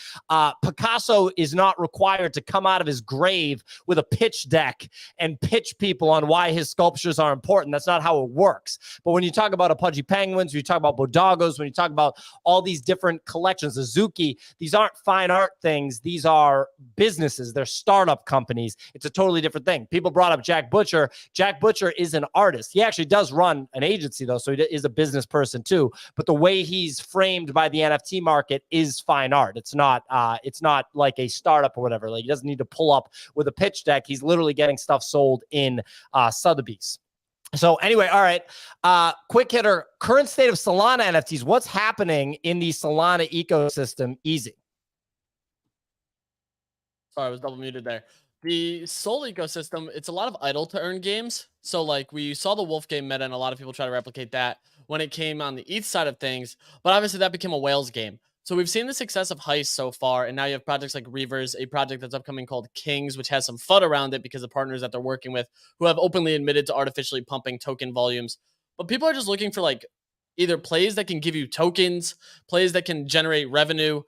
Picasso is not required to come out of his grave with a pitch deck and pitch people on why his sculptures are important. That's not how it works. But when you talk about a Pudgy Penguins, when you talk about Bodagos, when you talk about all these different collections, Azuki, these aren't fine art things. These are businesses. They're startup companies. It's a totally different thing. People brought up Jack Butcher. Jack Butcher is an artist. He actually does run an agency though, so he is a business person too. But the way he's framed by the NFT market is fine art. It's not like a startup or whatever. Like, he doesn't need to pull up with a pitch deck. He's literally getting stuff sold in Sotheby's. So anyway, all right. Quick hitter, current state of Solana NFTs. What's happening in the Solana ecosystem? Easy. Sorry, I was double muted there. The Sol ecosystem, it's a lot of idle to earn games. So like we saw the Wolf game meta and a lot of people try to replicate that when it came on the ETH side of things, but obviously that became a whales game. So we've seen the success of Heist so far, and now you have projects like Reavers, a project that's upcoming called Kings, which has some FUD around it because of partners that they're working with who have openly admitted to artificially pumping token volumes. But people are just looking for like either plays that can give you tokens, plays that can generate revenue.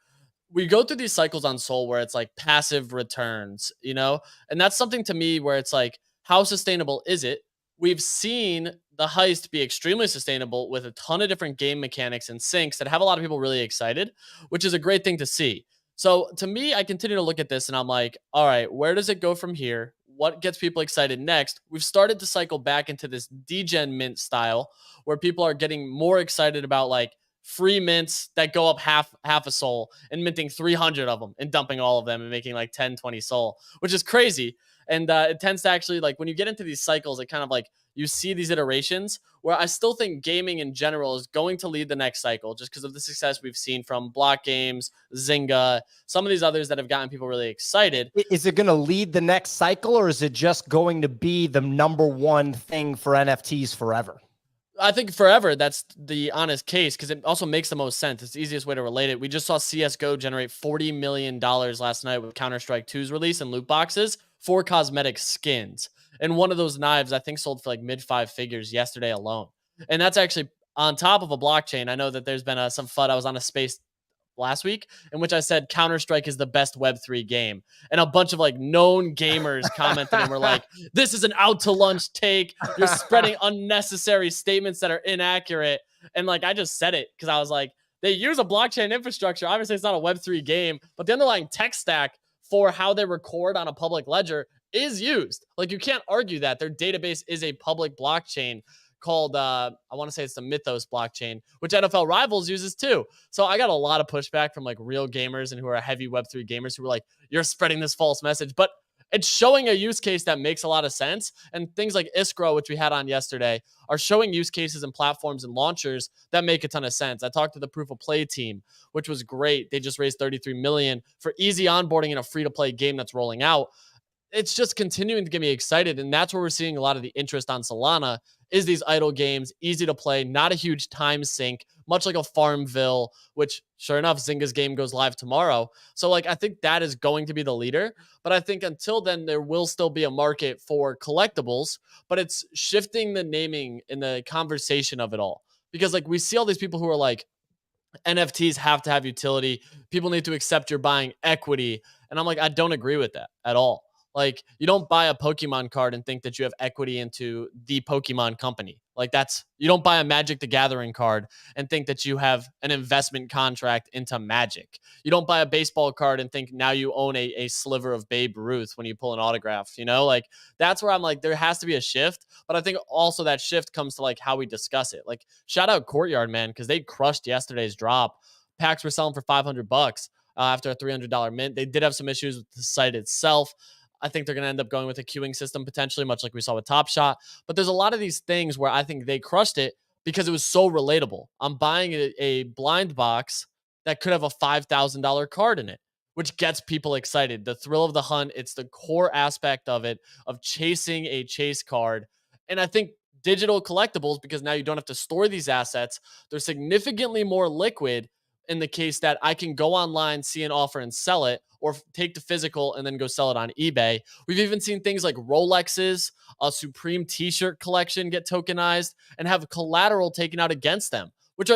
We go through these cycles on Sol where it's like passive returns, you know? And that's something to me where it's like, how sustainable is it? We've seen the Heist be extremely sustainable with a ton of different game mechanics and syncs that have a lot of people really excited, which is a great thing to see. So to me, I continue to look at this and I'm like, all right, where does it go from here? What gets people excited next? We've started to cycle back into this degen mint style where people are getting more excited about like free mints that go up half a Sol and minting 300 of them and dumping all of them and making like 10, 20 Sol, which is crazy. And it tends to actually, like, when you get into these cycles, it kind of like you see these iterations where I still think gaming in general is going to lead the next cycle just because of the success we've seen from Block Games, Zynga, some of these others that have gotten people really excited. Is it going to lead the next cycle, or is it just going to be the number one thing for NFTs forever? I think forever, that's the honest case, because it also makes the most sense. It's the easiest way to relate it. We just saw CSGO generate $40 million last night with Counter-Strike 2's release and loot boxes for cosmetic skins. And one of those knives, I think, sold for like mid 5 figures yesterday alone. And that's actually on top of a blockchain. I know that there's been some FUD. I was on a space last week in which I said Counter-Strike is the best Web3 game. And a bunch of like known gamers commented and were like, this is an out to lunch take. You're spreading unnecessary statements that are inaccurate. And like, I just said it because I was like, they use a blockchain infrastructure. Obviously it's not a Web3 game, but the underlying tech stack for how they record on a public ledger is used. Like, you can't argue that their database is a public blockchain called, I want to say it's the Mythos blockchain, which NFL Rivals uses too. So I got a lot of pushback from like real gamers and who are heavy Web3 gamers who were like, you're spreading this false message. But it's showing a use case that makes a lot of sense. And things like Iskro, which we had on yesterday, are showing use cases and platforms and launchers that make a ton of sense. I talked to the Proof of Play team, which was great. They just raised $33 million for easy onboarding in a free-to-play game that's rolling out. It's just continuing to get me excited. And that's where we're seeing a lot of the interest on Solana is these idle games, easy to play, not a huge time sink, much like a Farmville, which sure enough, Zynga's game goes live tomorrow. So like, I think that is going to be the leader, but I think until then, there will still be a market for collectibles, but it's shifting the naming in the conversation of it all. Because like, we see all these people who are like, NFTs have to have utility. People need to accept you're buying equity. And I'm like, I don't agree with that at all. Like, you don't buy a Pokemon card and think that you have equity into the Pokemon company. Like, you don't buy a Magic the Gathering card and think that you have an investment contract into Magic. You don't buy a baseball card and think now you own a sliver of Babe Ruth when you pull an autograph, you know? Like, that's where I'm like, there has to be a shift. But I think also that shift comes to like how we discuss it. Like, shout out Courtyard, man, because they crushed yesterday's drop. Packs were selling for $500 after a $300 mint. They did have some issues with the site itself. I think they're going to end up going with a queuing system potentially, much like we saw with Top Shot. But there's a lot of these things where I think they crushed it because it was so relatable. I'm buying a blind box that could have a $5,000 card in it, which gets people excited. The thrill of the hunt, it's the core aspect of it, of chasing a chase card. And I think digital collectibles, because now you don't have to store these assets, they're significantly more liquid. in the case that I can go online, see an offer and sell it, or take the physical and then go sell it on eBay. We've even seen things like Rolexes, a Supreme t-shirt collection get tokenized and have collateral taken out against them,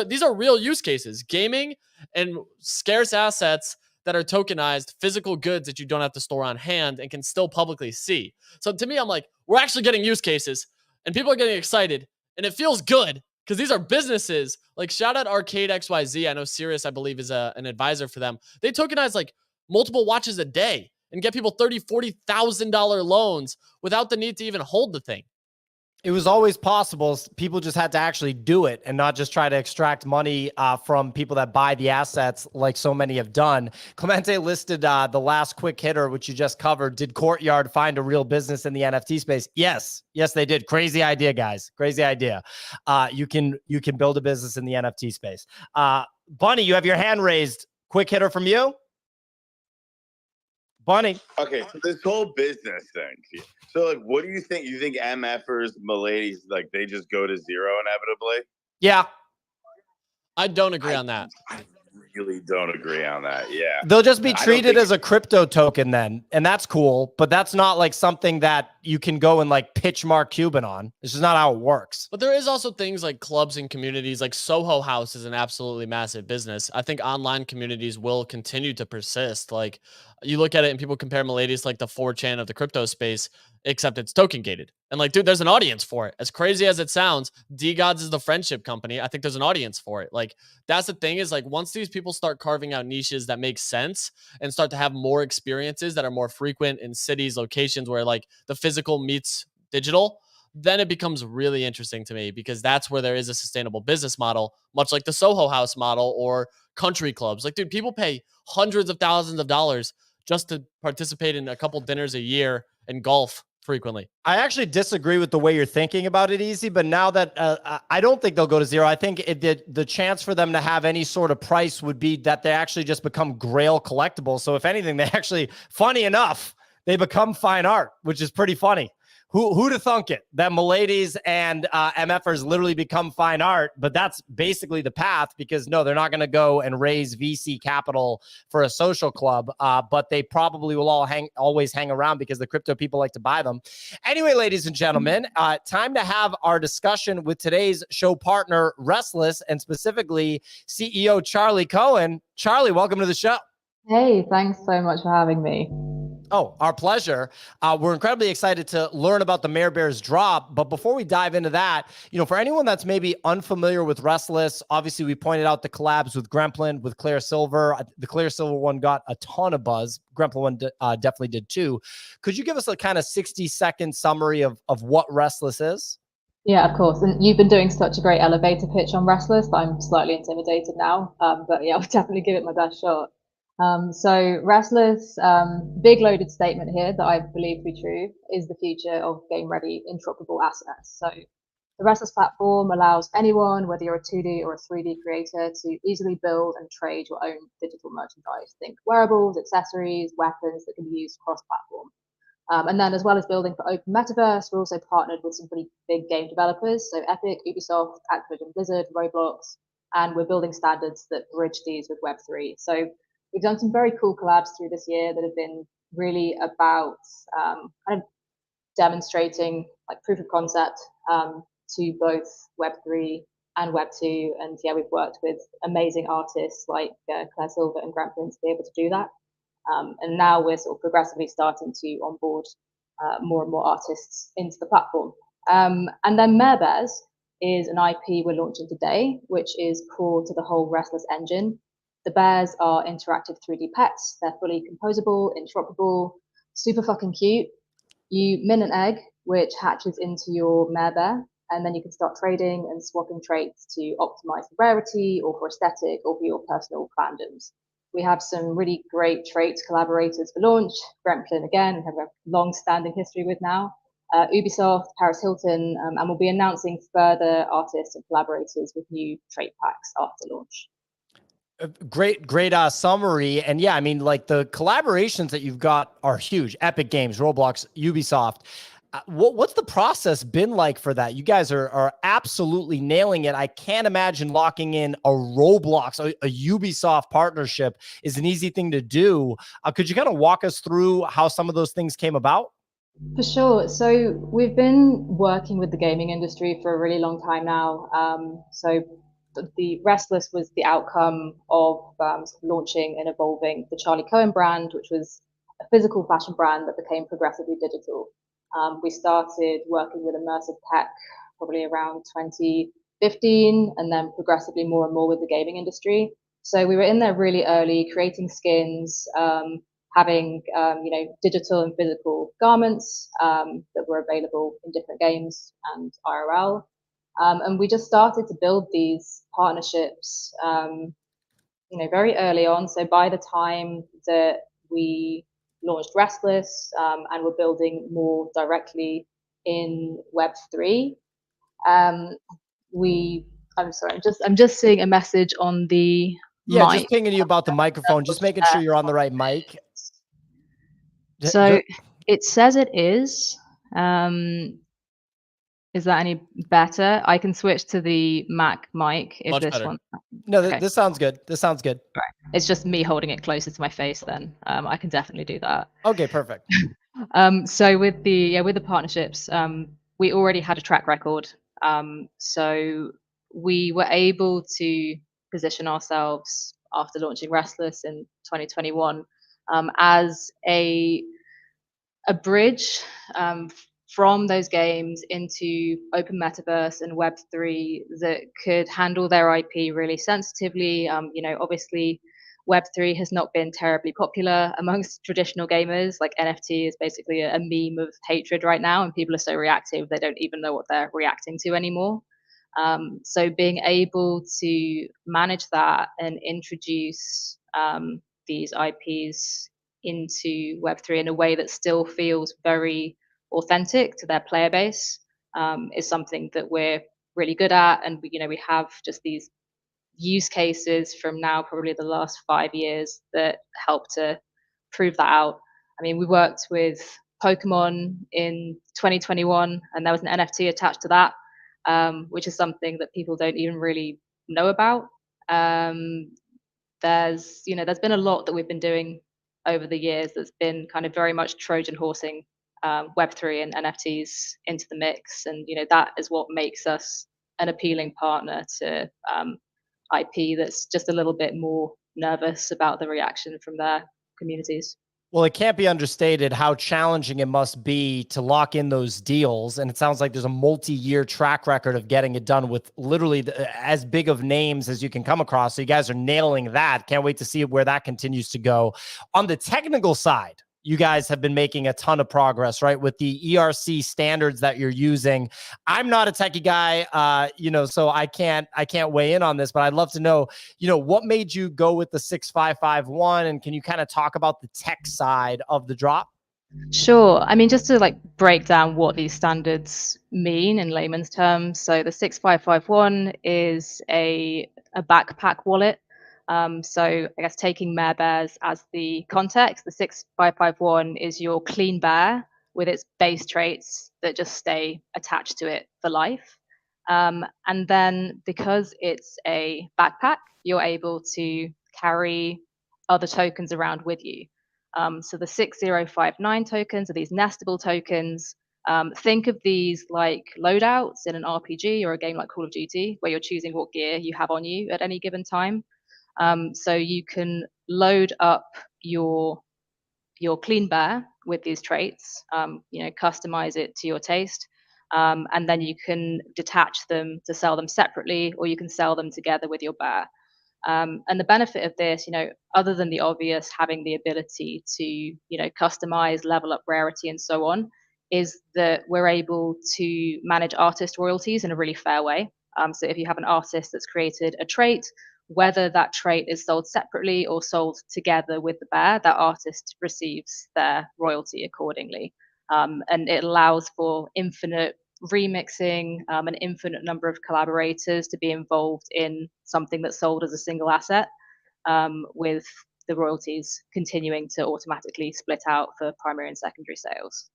these are real use cases. Gaming and scarce assets that are tokenized, physical goods that you don't have to store on hand and can still publicly see. So to me, I'm like, we're actually getting use cases and people are getting excited and it feels good because these are businesses. Like shout out Arcade XYZ. I know Sirius, I believe, is an advisor for them. They tokenize like multiple watches a day and get people $30,000, $40,000 loans without the need to even hold the thing. It was always possible. People just had to actually do it and not just try to extract money from people that buy the assets like so many have done. Clemente listed the last quick hitter, which you just covered. Did Courtyard find a real business in the NFT space? Yes. Yes, they did. Crazy idea, guys. Crazy idea. You can build a business in the NFT space. Bunny, you have your hand raised. Quick hitter from you. Bunny. Okay, so this whole business thing. So, like, what do you think? You think MFers, miladies, like, they just go to zero inevitably? Yeah. I don't agree on that. I really don't agree on that. Yeah. They'll just be treated as a crypto token then, and that's cool, but that's not like something that you can go and like pitch Mark Cuban on. This is not how it works. But there is also things like clubs and communities, like Soho House is an absolutely massive business. I think online communities will continue to persist. Like you look at it and people compare Miladies to like the 4chan of the crypto space, except it's token gated. And like, dude, there's an audience for it. As crazy as it sounds, DGods is the friendship company. I think there's an audience for it. Like that's the thing is like once these people start carving out niches that make sense and start to have more experiences that are more frequent in cities, locations where like the physical meets digital, then it becomes really interesting to me because that's where there is a sustainable business model, much like the Soho House model or country clubs. Like, dude, people pay hundreds of thousands of dollars just to participate in a couple dinners a year and golf frequently. I actually disagree with the way you're thinking about it, Easy, but now that I don't think they'll go to zero. I think the chance for them to have any sort of price would be that they actually just become grail collectibles. So if anything, they actually, funny enough, they become fine art, which is pretty funny. Who'd have thunk it that Miladies and MFers literally become fine art? But that's basically the path because no, they're not going to go and raise VC capital for a social club. But they probably will always hang around because the crypto people like to buy them. Anyway, ladies and gentlemen, time to have our discussion with today's show partner, Rstlss, and specifically CEO Charli Cohen. Charli, welcome to the show. Hey, thanks so much for having me. Oh, our pleasure. We're incredibly excited to learn about the MareBears drop. But before we dive into that, for anyone that's maybe unfamiliar with Rstlss, obviously we pointed out the collabs with Gremplin, with Claire Silver. The Claire Silver one got a ton of buzz. Gremplin one definitely did too. Could you give us a kind of 60-second summary of what Rstlss is? Yeah, of course. And you've been doing such a great elevator pitch on Rstlss that I'm slightly intimidated now. But yeah, I'll definitely give it my best shot. So Rstlss, big loaded statement here that I believe to be true, is the future of game-ready interoperable assets. So the Rstlss platform allows anyone, whether you're a 2D or a 3D creator, to easily build and trade your own digital merchandise. Think wearables, accessories, weapons that can be used cross-platform. And then as well as building for open metaverse, we're also partnered with some pretty big game developers. So Epic, Ubisoft, Activision Blizzard, Roblox, and we're building standards that bridge these with Web3. So we've done some very cool collabs through this year that have been really about kind of demonstrating like proof of concept to both Web3 and Web2. And yeah, we've worked with amazing artists like Claire Silver and Gremplin to be able to do that. And now we're sort of progressively starting to onboard more and more artists into the platform. And then MareBears is an IP we're launching today, which is core to the whole Rstlss engine. The bears are interactive 3D pets. They're fully composable, interoperable, super fucking cute. You min an egg, which hatches into your MareBear, and then you can start trading and swapping traits to optimize for rarity or for aesthetic or for your personal fandoms. We have some really great traits collaborators for launch. Gremplin, again, have a long-standing history with now. Ubisoft, Paris Hilton, and we'll be announcing further artists and collaborators with new trait packs after launch. Great summary. And yeah, I mean, like the collaborations that you've got are huge. Epic Games, Roblox, Ubisoft. What's the process been like for that? You guys are absolutely nailing it. I can't imagine locking in a Roblox, a Ubisoft partnership is an easy thing to do. Could you kind of walk us through how some of those things came about? For sure. So we've been working with the gaming industry for a really long time now. So the Rstlss was the outcome of launching and evolving the Charli Cohen brand, which was a physical fashion brand that became progressively digital. We started working with immersive tech probably around 2015, and then progressively more and more with the gaming industry. So we were in there really early, creating skins, having digital and physical garments that were available in different games and IRL. And we just started to build these partnerships, very early on. So by the time that we launched Rstlss and we're building more directly in Web3, I'm just seeing a message on the Yeah, mic. just pinging you about the microphone, just making sure you're on the right mic. So it says it is. Is that any better? I can switch to the Mac mic if Much this better. one. No, Okay. this sounds good. This sounds good. Right. It's just me holding it closer to my face then. I can definitely do that. Okay, perfect. So with the partnerships, we already had a track record. So we were able to position ourselves after launching Rstlss in 2021 as a bridge from those games into open metaverse and Web3 that could handle their IP really sensitively. Obviously, Web3 has not been terribly popular amongst traditional gamers. Like NFT is basically a meme of hatred right now, and people are so reactive they don't even know what they're reacting to anymore. So being able to manage that and introduce these IPs into Web3 in a way that still feels very authentic to their player base is something that we're really good at. And we have just these use cases from now probably the last 5 years that help to prove that out. I mean, we worked with Pokemon in 2021, and there was an NFT attached to that, which is something that people don't even really know about. There's been a lot that we've been doing over the years that's been kind of very much Trojan horsing Web3 and NFTs into the mix, and that is what makes us an appealing partner to IP that's just a little bit more nervous about the reaction from their communities. Well, it can't be understated how challenging it must be to lock in those deals. And it sounds like there's a multi-year track record of getting it done with literally as big of names as you can come across. So you guys are nailing that. Can't wait to see where that continues to go. On the technical side, you guys have been making a ton of progress, right? With the ERC standards that you're using. I'm not a techie guy, so I can't weigh in on this, but I'd love to know, what made you go with the 6551, and can you kind of talk about the tech side of the drop? Sure. I mean, just to break down what these standards mean in layman's terms. So the 6551 is a backpack wallet. So I guess taking MareBears as the context, the 6551 is your clean bear with its base traits that just stay attached to it for life. And then because it's a backpack, you're able to carry other tokens around with you. So the 6059 tokens are these nestable tokens. Think of these like loadouts in an RPG or a game like Call of Duty, where you're choosing what gear you have on you at any given time. So you can load up your clean bear with these traits, customize it to your taste, and then you can detach them to sell them separately, or you can sell them together with your bear. And the benefit of this, other than the obvious, having the ability to, customize, level up rarity, and so on, is that we're able to manage artist royalties in a really fair way. So if you have an artist that's created a trait, whether that trait is sold separately or sold together with the bear, that artist receives their royalty accordingly. And it allows for infinite remixing, an infinite number of collaborators to be involved in something that's sold as a single asset, with the royalties continuing to automatically split out for primary and secondary sales.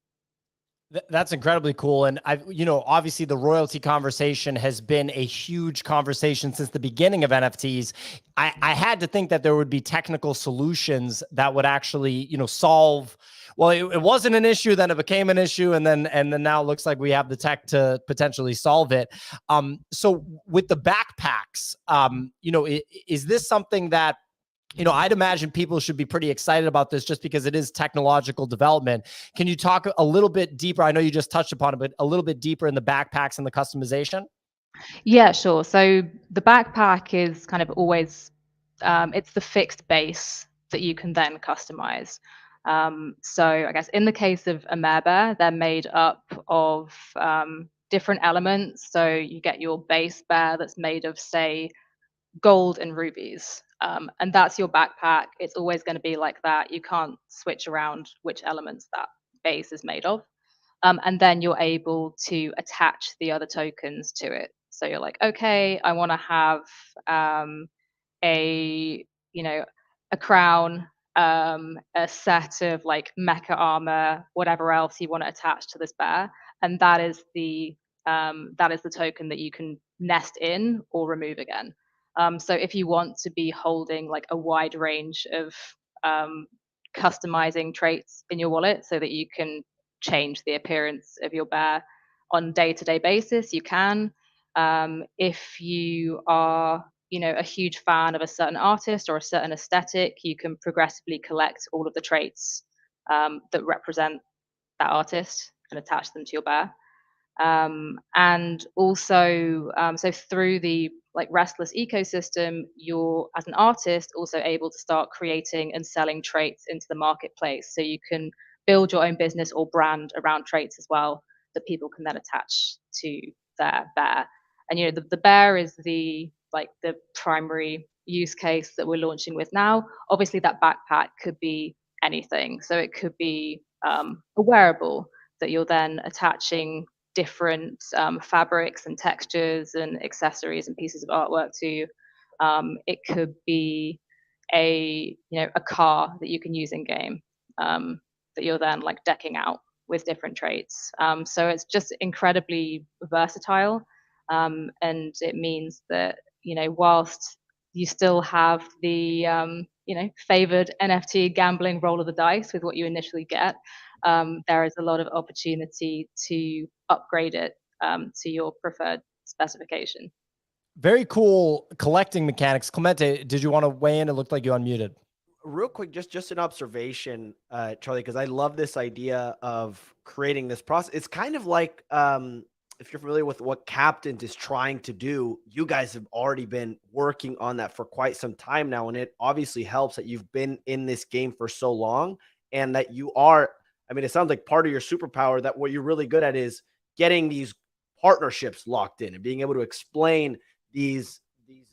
That's incredibly cool. And obviously the royalty conversation has been a huge conversation since the beginning of NFTs. I had to think that there would be technical solutions that would actually, solve. Well, it wasn't an issue, then it became an issue, and then now it looks like we have the tech to potentially solve it. So with the backpacks, is this something that, I'd imagine people should be pretty excited about this just because it is technological development. Can you talk a little bit deeper? I know you just touched upon it, but a little bit deeper in the backpacks and the customization? Yeah, sure. So the backpack is kind of always, it's the fixed base that you can then customize. So I guess in the case of a MareBear, they're made up of different elements. So you get your base bear that's made of, say, gold and rubies. And that's your backpack. It's always going to be like that. You can't switch around which elements that base is made of. And then you're able to attach the other tokens to it. So you're like, okay, I want to have a, a crown, a set of like mecha armor, whatever else you want to attach to this bear. And that is the token that you can nest in or remove again. So if you want to be holding like a wide range of customizing traits in your wallet so that you can change the appearance of your bear on day-to-day basis, you can. If you are, a huge fan of a certain artist or a certain aesthetic, you can progressively collect all of the traits that represent that artist and attach them to your bear. And also, so through the like Rstlss ecosystem, you're as an artist also able to start creating and selling traits into the marketplace. So you can build your own business or brand around traits as well that people can then attach to their bear. And the bear is the primary use case that we're launching with now. Obviously, that backpack could be anything. So it could be a wearable that you're then attaching different fabrics and textures and accessories and pieces of artwork to. It could be a car that you can use in game that you're then like decking out with different traits. So it's just incredibly versatile, and it means that whilst you still have the favored NFT gambling roll of the dice with what you initially get, there is a lot of opportunity to upgrade it to your preferred specification. Very cool collecting mechanics. Clemente, did you want to weigh in? It looked like you unmuted. Real quick, just an observation, Charlie, because I love this idea of creating this process. It's kind of like, if you're familiar with what Captained is trying to do, you guys have already been working on that for quite some time now. And it obviously helps that you've been in this game for so long and that you are, I mean, it sounds like part of your superpower that what you're really good at is getting these partnerships locked in and being able to explain these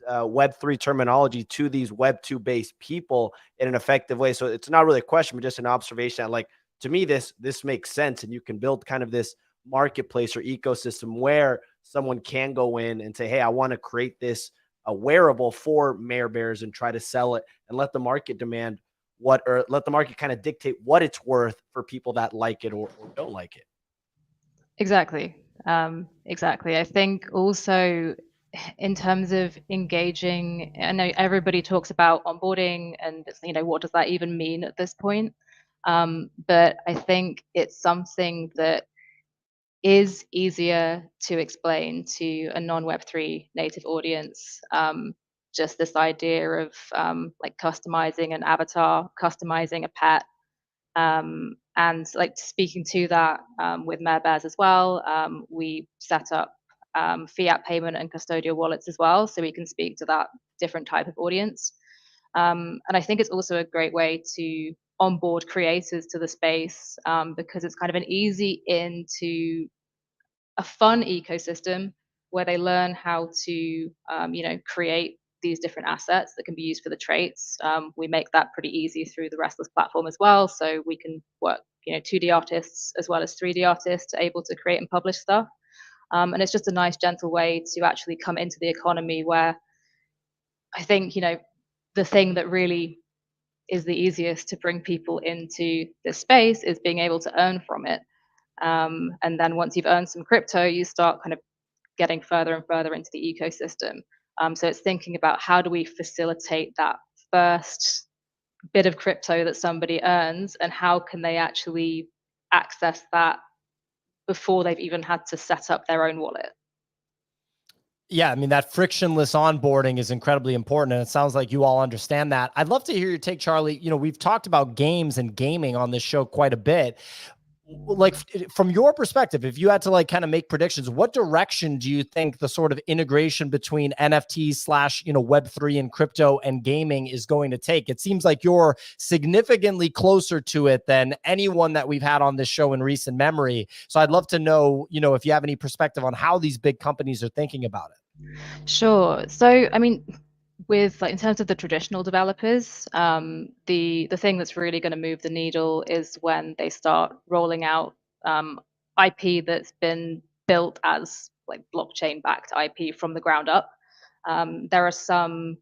Web3 terminology to these Web2 based people in an effective way. So it's not really a question, but just an observation. Like, to me, this makes sense. And you can build kind of this marketplace or ecosystem where someone can go in and say, hey, I want to create this a wearable for MareBears and try to sell it and let the market demand what, or let the market kind of dictate what it's worth for people that like it or don't like it. Exactly. Exactly. I think also in terms of engaging, I know everybody talks about onboarding and what does that even mean at this point? But I think it's something that is easier to explain to a non-Web3 native audience. Just this idea of like customizing an avatar, customizing a pet, and like speaking to that with MareBears as well. We set up fiat payment and custodial wallets as well, so we can speak to that different type of audience. And I think it's also a great way to onboard creators to the space because it's kind of an easy into a fun ecosystem where they learn how to create these different assets that can be used for the traits. We make that pretty easy through the Rstlss platform as well, so we can work 2D artists as well as 3D artists able to create and publish stuff. And it's just a nice gentle way to actually come into the economy where I think the thing that really is the easiest to bring people into this space is being able to earn from it. And then once you've earned some crypto, you start kind of getting further and further into the ecosystem. So it's thinking about how do we facilitate that first bit of crypto that somebody earns, and how can they actually access that before they've even had to set up their own wallet. Yeah, I mean, that frictionless onboarding is incredibly important, and it sounds like you all understand that. I'd love to hear your take, Charli. You know, we've talked about games and gaming on this show quite a bit. Like, from your perspective, if you had to like kind of make predictions, what direction do you think the sort of integration between NFTs / Web3 and crypto and gaming is going to take? It seems like you're significantly closer to it than anyone that we've had on this show in recent memory. So I'd love to know, if you have any perspective on how these big companies are thinking about it. Sure. So, I mean, with like in terms of the traditional developers, the thing that's really going to move the needle is when they start rolling out IP that's been built as like blockchain backed IP from the ground up. There are some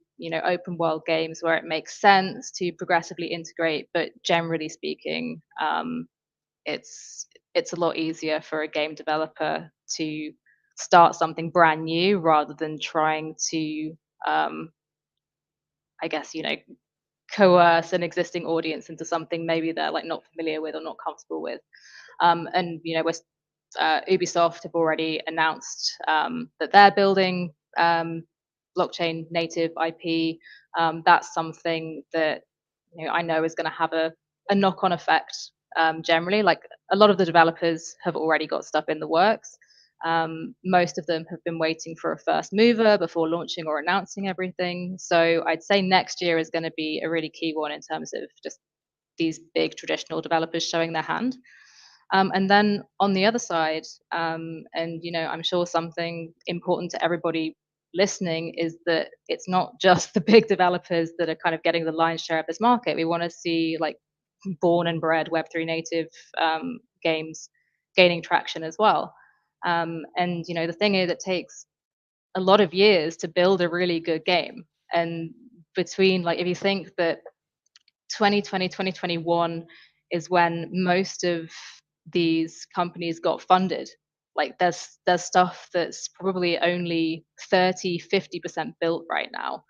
open world games where it makes sense to progressively integrate, but generally speaking, it's a lot easier for a game developer to start something brand new rather than trying to I guess, coerce an existing audience into something maybe they're like not familiar with or not comfortable with. And Ubisoft have already announced that they're building blockchain native IP. That's something that I know is going to have a knock-on effect generally. Like a lot of the developers have already got stuff in the works. Most of them have been waiting for a first mover before launching or announcing everything. So I'd say next year is going to be a really key one in terms of just these big traditional developers showing their hand. And then on the other side, and I'm sure something important to everybody listening is that it's not just the big developers that are kind of getting the lion's share of this market. We want to see like born and bred Web3 native games gaining traction as well. And the thing is, it takes a lot of years to build a really good game. And between like, if you think that 2020, 2021 is when most of these companies got funded. Like there's stuff that's probably only 30-50% built right now.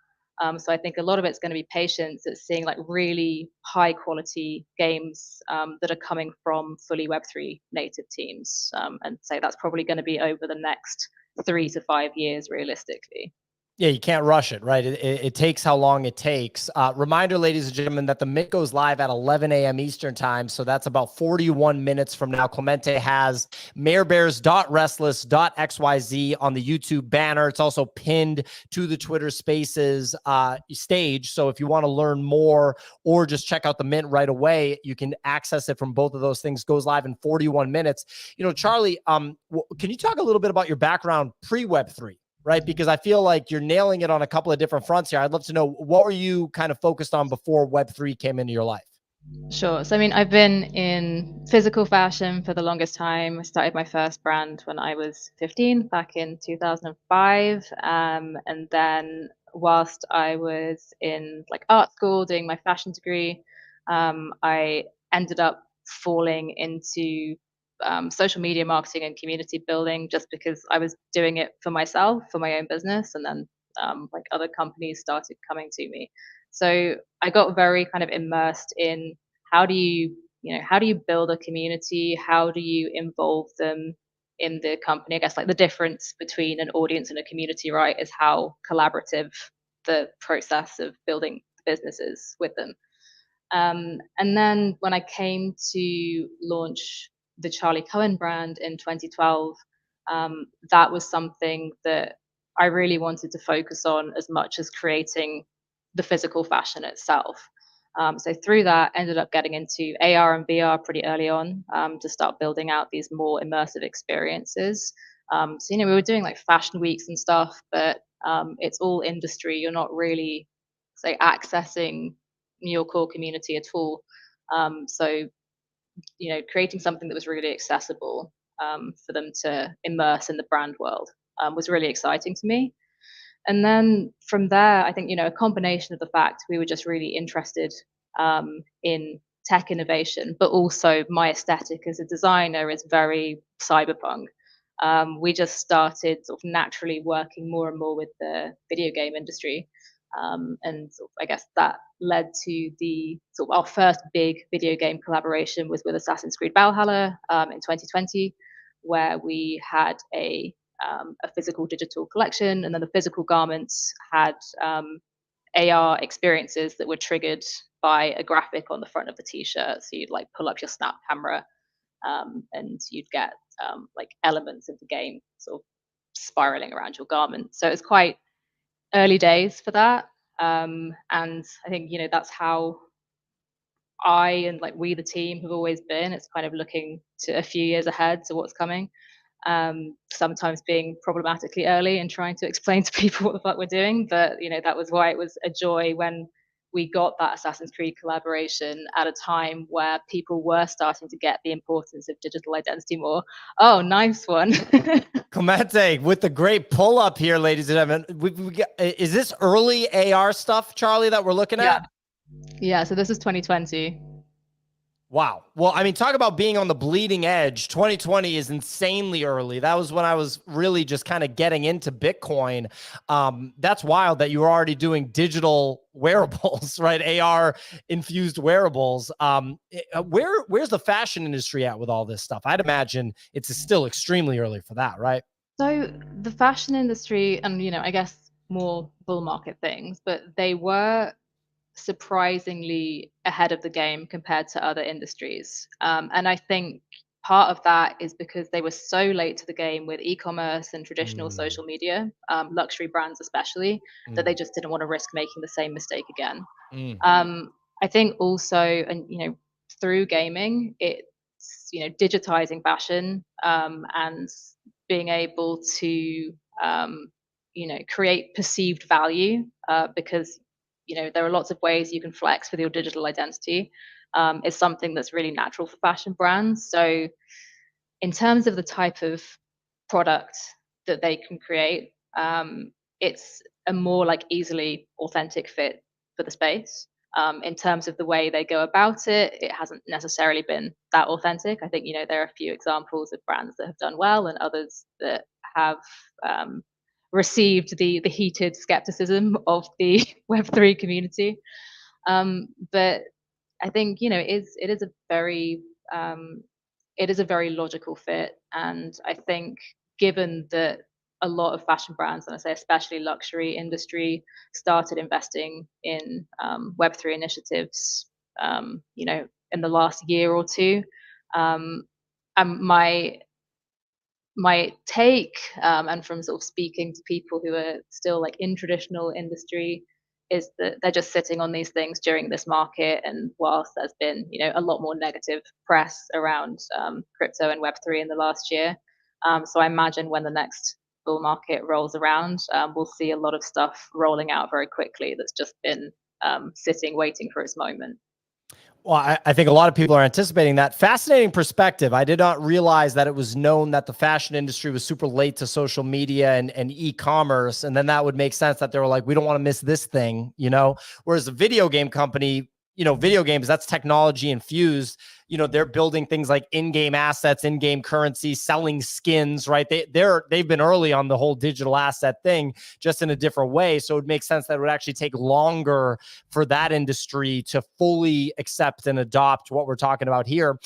So I think a lot of it's going to be patience. It's seeing like really high quality games that are coming from fully Web3 native teams. And say that's probably going to be over the next 3 to 5 years realistically. Yeah, you can't rush it, right? It takes how long it takes. Reminder, ladies and gentlemen, that the Mint goes live at 11 a.m. Eastern time. So that's about 41 minutes from now. Clemente has MareBears.Rstlss.xyz on the YouTube banner. It's also pinned to the Twitter Spaces stage. So if you want to learn more or just check out the Mint right away, you can access it from both of those things. Goes live in 41 minutes. Charli, can you talk a little bit about your background pre-Web3? Right? Because I feel like you're nailing it on a couple of different fronts here. I'd love to know, what were you kind of focused on before Web3 came into your life? Sure. So, I mean, I've been in physical fashion for the longest time. I started my first brand when I was 15, back in 2005. And then whilst I was in like art school doing my fashion degree, I ended up falling into social media marketing and community building just because I was doing it for myself, for my own business. And then like other companies started coming to me. So I got very kind of immersed in how do you build a community? How do you involve them in the company? I guess like the difference between an audience and a community, right, is how collaborative the process of building businesses with them. And then when I came to launch the Charli Cohen brand in 2012, that was something that I really wanted to focus on as much as creating the physical fashion itself. So through that, ended up getting into AR and VR pretty early on to start building out these more immersive experiences. So, we were doing like fashion weeks and stuff, but it's all industry. You're not really, say, accessing your core community at all. So, creating something that was really accessible for them to immerse in the brand world was really exciting to me. And then from there, I think, a combination of the fact we were just really interested in tech innovation, but also my aesthetic as a designer is very cyberpunk. We just started sort of naturally working more and more with the video game industry. And sort of, I guess that led to the sort of our first big video game collaboration was with Assassin's Creed Valhalla in 2020, where we had a physical digital collection, and then the physical garments had AR experiences that were triggered by a graphic on the front of the t-shirt. So you'd like pull up your snap camera and you'd get like elements of the game sort of spiraling around your garment. So it's quite early days for that. And I think, you know, that's how I and like we, the team, have always been. It's kind of looking to a few years ahead to what's coming. Sometimes being problematically early and trying to explain to people what the fuck we're doing. But, you know, that was why it was a joy when we got that Assassin's Creed collaboration at a time where people were starting to get the importance of digital identity more. Oh, nice one. Clemente with the great pull up here, ladies and gentlemen. Is this early AR stuff, Charli, that we're looking at? Yeah, so this is 2020. Wow. Well, I mean, talk about being on the bleeding edge. 2020 is insanely early. That was when I was really just kind of getting into Bitcoin. That's wild that you were already doing digital wearables, right? AR infused wearables. Where's the fashion industry at with all this stuff? I'd imagine it's still extremely early for that, right? So the fashion industry, and, you know, I guess more bull market things, but they were surprisingly ahead of the game compared to other industries. And I think part of that is because they were so late to the game with e-commerce and traditional social media, luxury brands especially, that they just didn't want to risk making the same mistake again. I think also, and, you know, through gaming, it's, you know, digitizing fashion and being able to, you know, create perceived value because, you know, there are lots of ways you can flex with your digital identity. It's something that's really natural for fashion brands. So in terms of the type of product that they can create, it's a more like easily authentic fit for the space. In terms of the way they go about it, it hasn't necessarily been that authentic. I think, you know, there are a few examples of brands that have done well and others that have received the heated skepticism of the Web3 community. But I think, you know, it is a very logical fit. And I think given that a lot of fashion brands, and I say especially luxury industry, started investing in Web3 initiatives, you know, in the last year or two, my take, and from sort of speaking to people who are still like in traditional industry, is that they're just sitting on these things during this market. And whilst there's been, you know, a lot more negative press around crypto and Web3 in the last year, so I imagine when the next bull market rolls around, we'll see a lot of stuff rolling out very quickly that's just been sitting, waiting for its moment. Well, I think a lot of people are anticipating that. Fascinating perspective. I did not realize that it was known that the fashion industry was super late to social media and e-commerce. And then that would make sense that they were like, we don't want to miss this thing, you know? Whereas a video game company, you know, video games, that's technology infused. You know, they're building things like in-game assets, in-game currency, selling skins, right? They've been early on the whole digital asset thing, just in a different way. So it makes sense that it would actually take longer for that industry to fully accept and adopt what we're talking about here.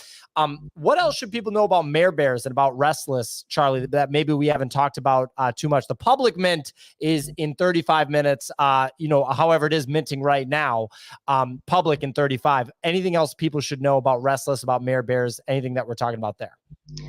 What else should people know about MareBears and about Rstlss, Charli, that maybe we haven't talked about too much? The public mint is in 35 minutes, you know, however it is minting right now, public in 35. Anything else people should know about Rstlss, about MareBears, anything that we're talking about there?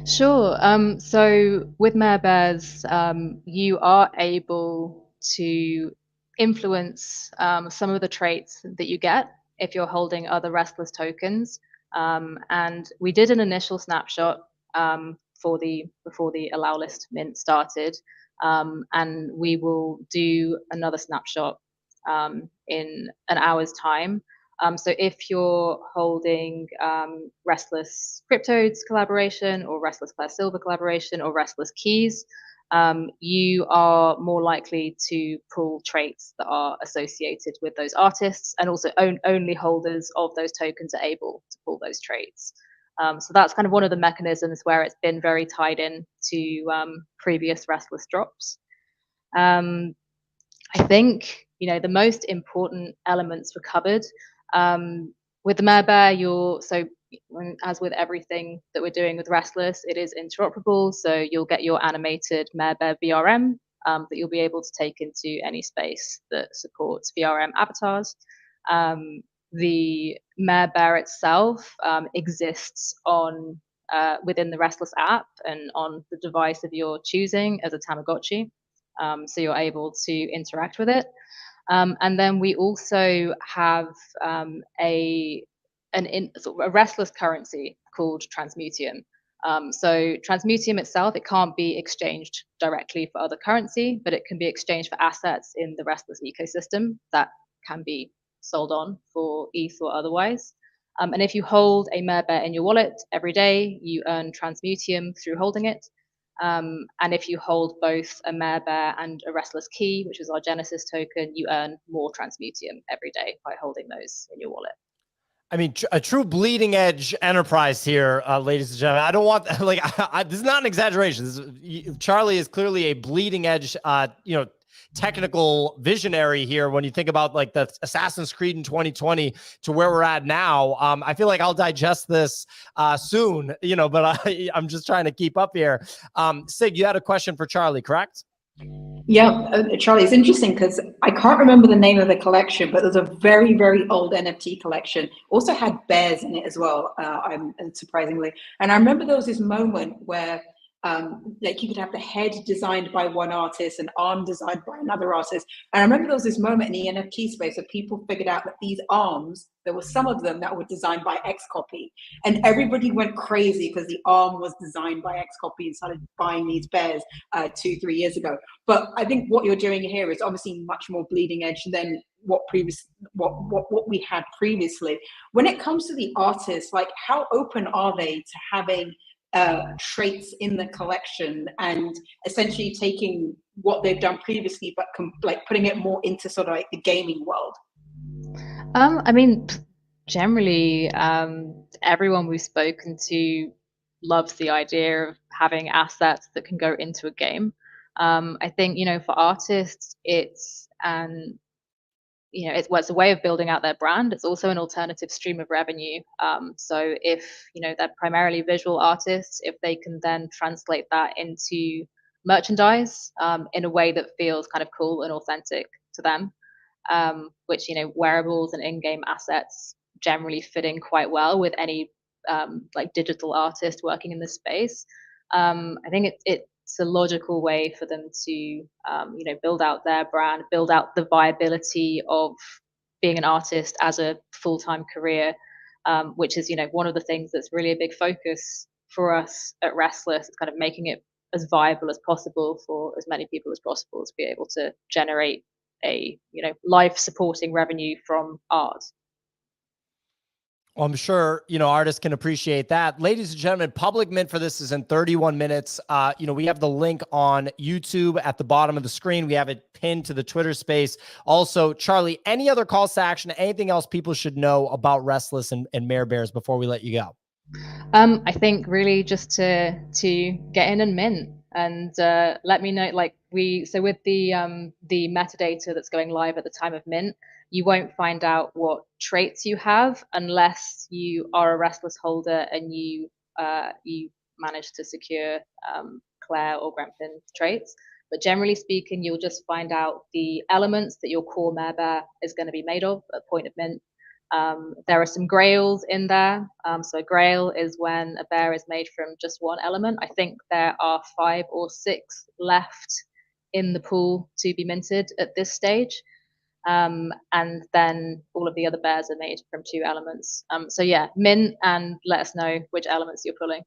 Sure. So with MareBears, you are able to influence some of the traits that you get if you're holding other Rstlss tokens. And we did an initial snapshot before the allow list mint started, and we will do another snapshot in an hour's time. So if you're holding Rstlss Cryptodes collaboration or Rstlss Silver collaboration or Rstlss Keys, you are more likely to pull traits that are associated with those artists, and also only holders of those tokens are able to pull those traits. So that's kind of one of the mechanisms where it's been very tied in to previous Rstlss drops. I think, you know, the most important elements were covered. With the MareBear, as with everything that we're doing with Rstlss, it is interoperable. So you'll get your animated MareBear VRM that you'll be able to take into any space that supports VRM avatars. The MareBear itself exists on within the Rstlss app and on the device of your choosing as a Tamagotchi. So you're able to interact with it. And then we also have a Rstlss currency called Transmutium. So Transmutium itself, it can't be exchanged directly for other currency, but it can be exchanged for assets in the Rstlss ecosystem that can be sold on for ETH or otherwise. And if you hold a MareBear in your wallet every day, you earn Transmutium through holding it. And if you hold both a MareBear and a Rstlss key, which is our Genesis token, you earn more Transmutium every day by holding those in your wallet. I mean, a true bleeding edge enterprise here, ladies and gentlemen. I don't want this is not an exaggeration. Charli is clearly a bleeding edge, technical visionary here. When you think about like the Assassin's Creed in 2020 to where we're at now, I feel like I'll digest this soon, but I'm just trying to keep up here. Sig, you had a question for Charli, correct? Yeah, Charli, it's interesting because I can't remember the name of the collection, but there's a very, very old NFT collection. Also had bears in it as well, surprisingly. And I remember there was this moment where like you could have the head designed by one artist and arm designed by another artist. And I remember there was this moment in the NFT space where people figured out that these arms, there were some of them that were designed by Xcopy, and everybody went crazy because the arm was designed by Xcopy and started buying these bears 2-3 years ago. But I think what you're doing here is obviously much more bleeding edge than what we had previously. When it comes to the artists, like how open are they to having traits in the collection and essentially taking what they've done previously, but like putting it more into sort of like the gaming world? I mean, generally, everyone we've spoken to loves the idea of having assets that can go into a game. I think, for artists, it's it's a way of building out their brand. It's also an alternative stream of revenue. So if, they're primarily visual artists, if they can then translate that into merchandise in a way that feels kind of cool and authentic to them, which, wearables and in-game assets generally fit in quite well with any like digital artist working in this space. I think it's a logical way for them to, build out their brand, build out the viability of being an artist as a full-time career, which is, one of the things that's really a big focus for us at Rstlss. It's kind of making it as viable as possible for as many people as possible to be able to generate a, life-supporting revenue from art. Well, I'm sure, artists can appreciate that. Ladies and gentlemen, public mint for this is in 31 minutes. We have the link on YouTube at the bottom of the screen. We have it pinned to the Twitter space. Also, Charli, any other calls to action, anything else people should know about Rstlss and MareBears before we let you go? I think really just to get in and mint and let me know, so with the metadata that's going live at the time of mint, you won't find out what traits you have unless you are a Rstlss holder and you manage to secure Claire or Grenfin traits. But generally speaking, you'll just find out the elements that your core MareBear is going to be made of at point of mint. There are some grails in there. So a grail is when a bear is made from just one element. I think there are 5 or 6 left in the pool to be minted at this stage. And then all of the other bears are made from 2 elements. So yeah, mint and let us know which elements you're pulling.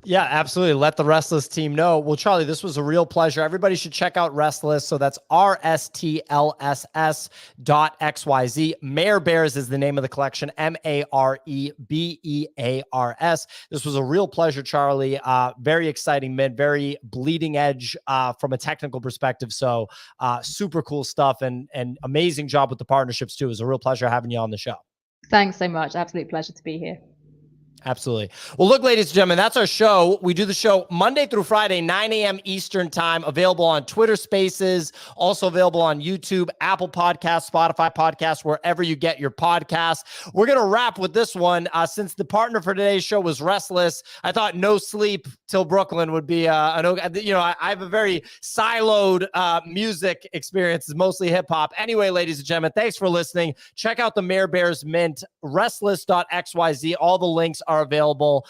Yeah, absolutely. Let the Rstlss team know. Well, Charlie, this was a real pleasure. Everybody should check out Rstlss. So that's RSTLSS.XYZ. MareBears is the name of the collection. MareBears. This was a real pleasure, Charlie. Very exciting mid, very bleeding edge from a technical perspective. So super cool stuff and amazing job with the partnerships too. It was a real pleasure having you on the show. Thanks so much. Absolute pleasure to be here. Absolutely. Well, look, ladies and gentlemen, that's our show. We do the show Monday through Friday, 9 a.m. Eastern time, available on Twitter Spaces, also available on YouTube, Apple Podcasts, Spotify Podcasts, wherever you get your podcasts. We're going to wrap with this one. Since the partner for today's show was Rstlss, I thought No Sleep Till Brooklyn would be, I have a very siloed music experience. It's mostly hip hop. Anyway, ladies and gentlemen, thanks for listening. Check out the MareBears Mint, Rstlss.xyz. All the links are available.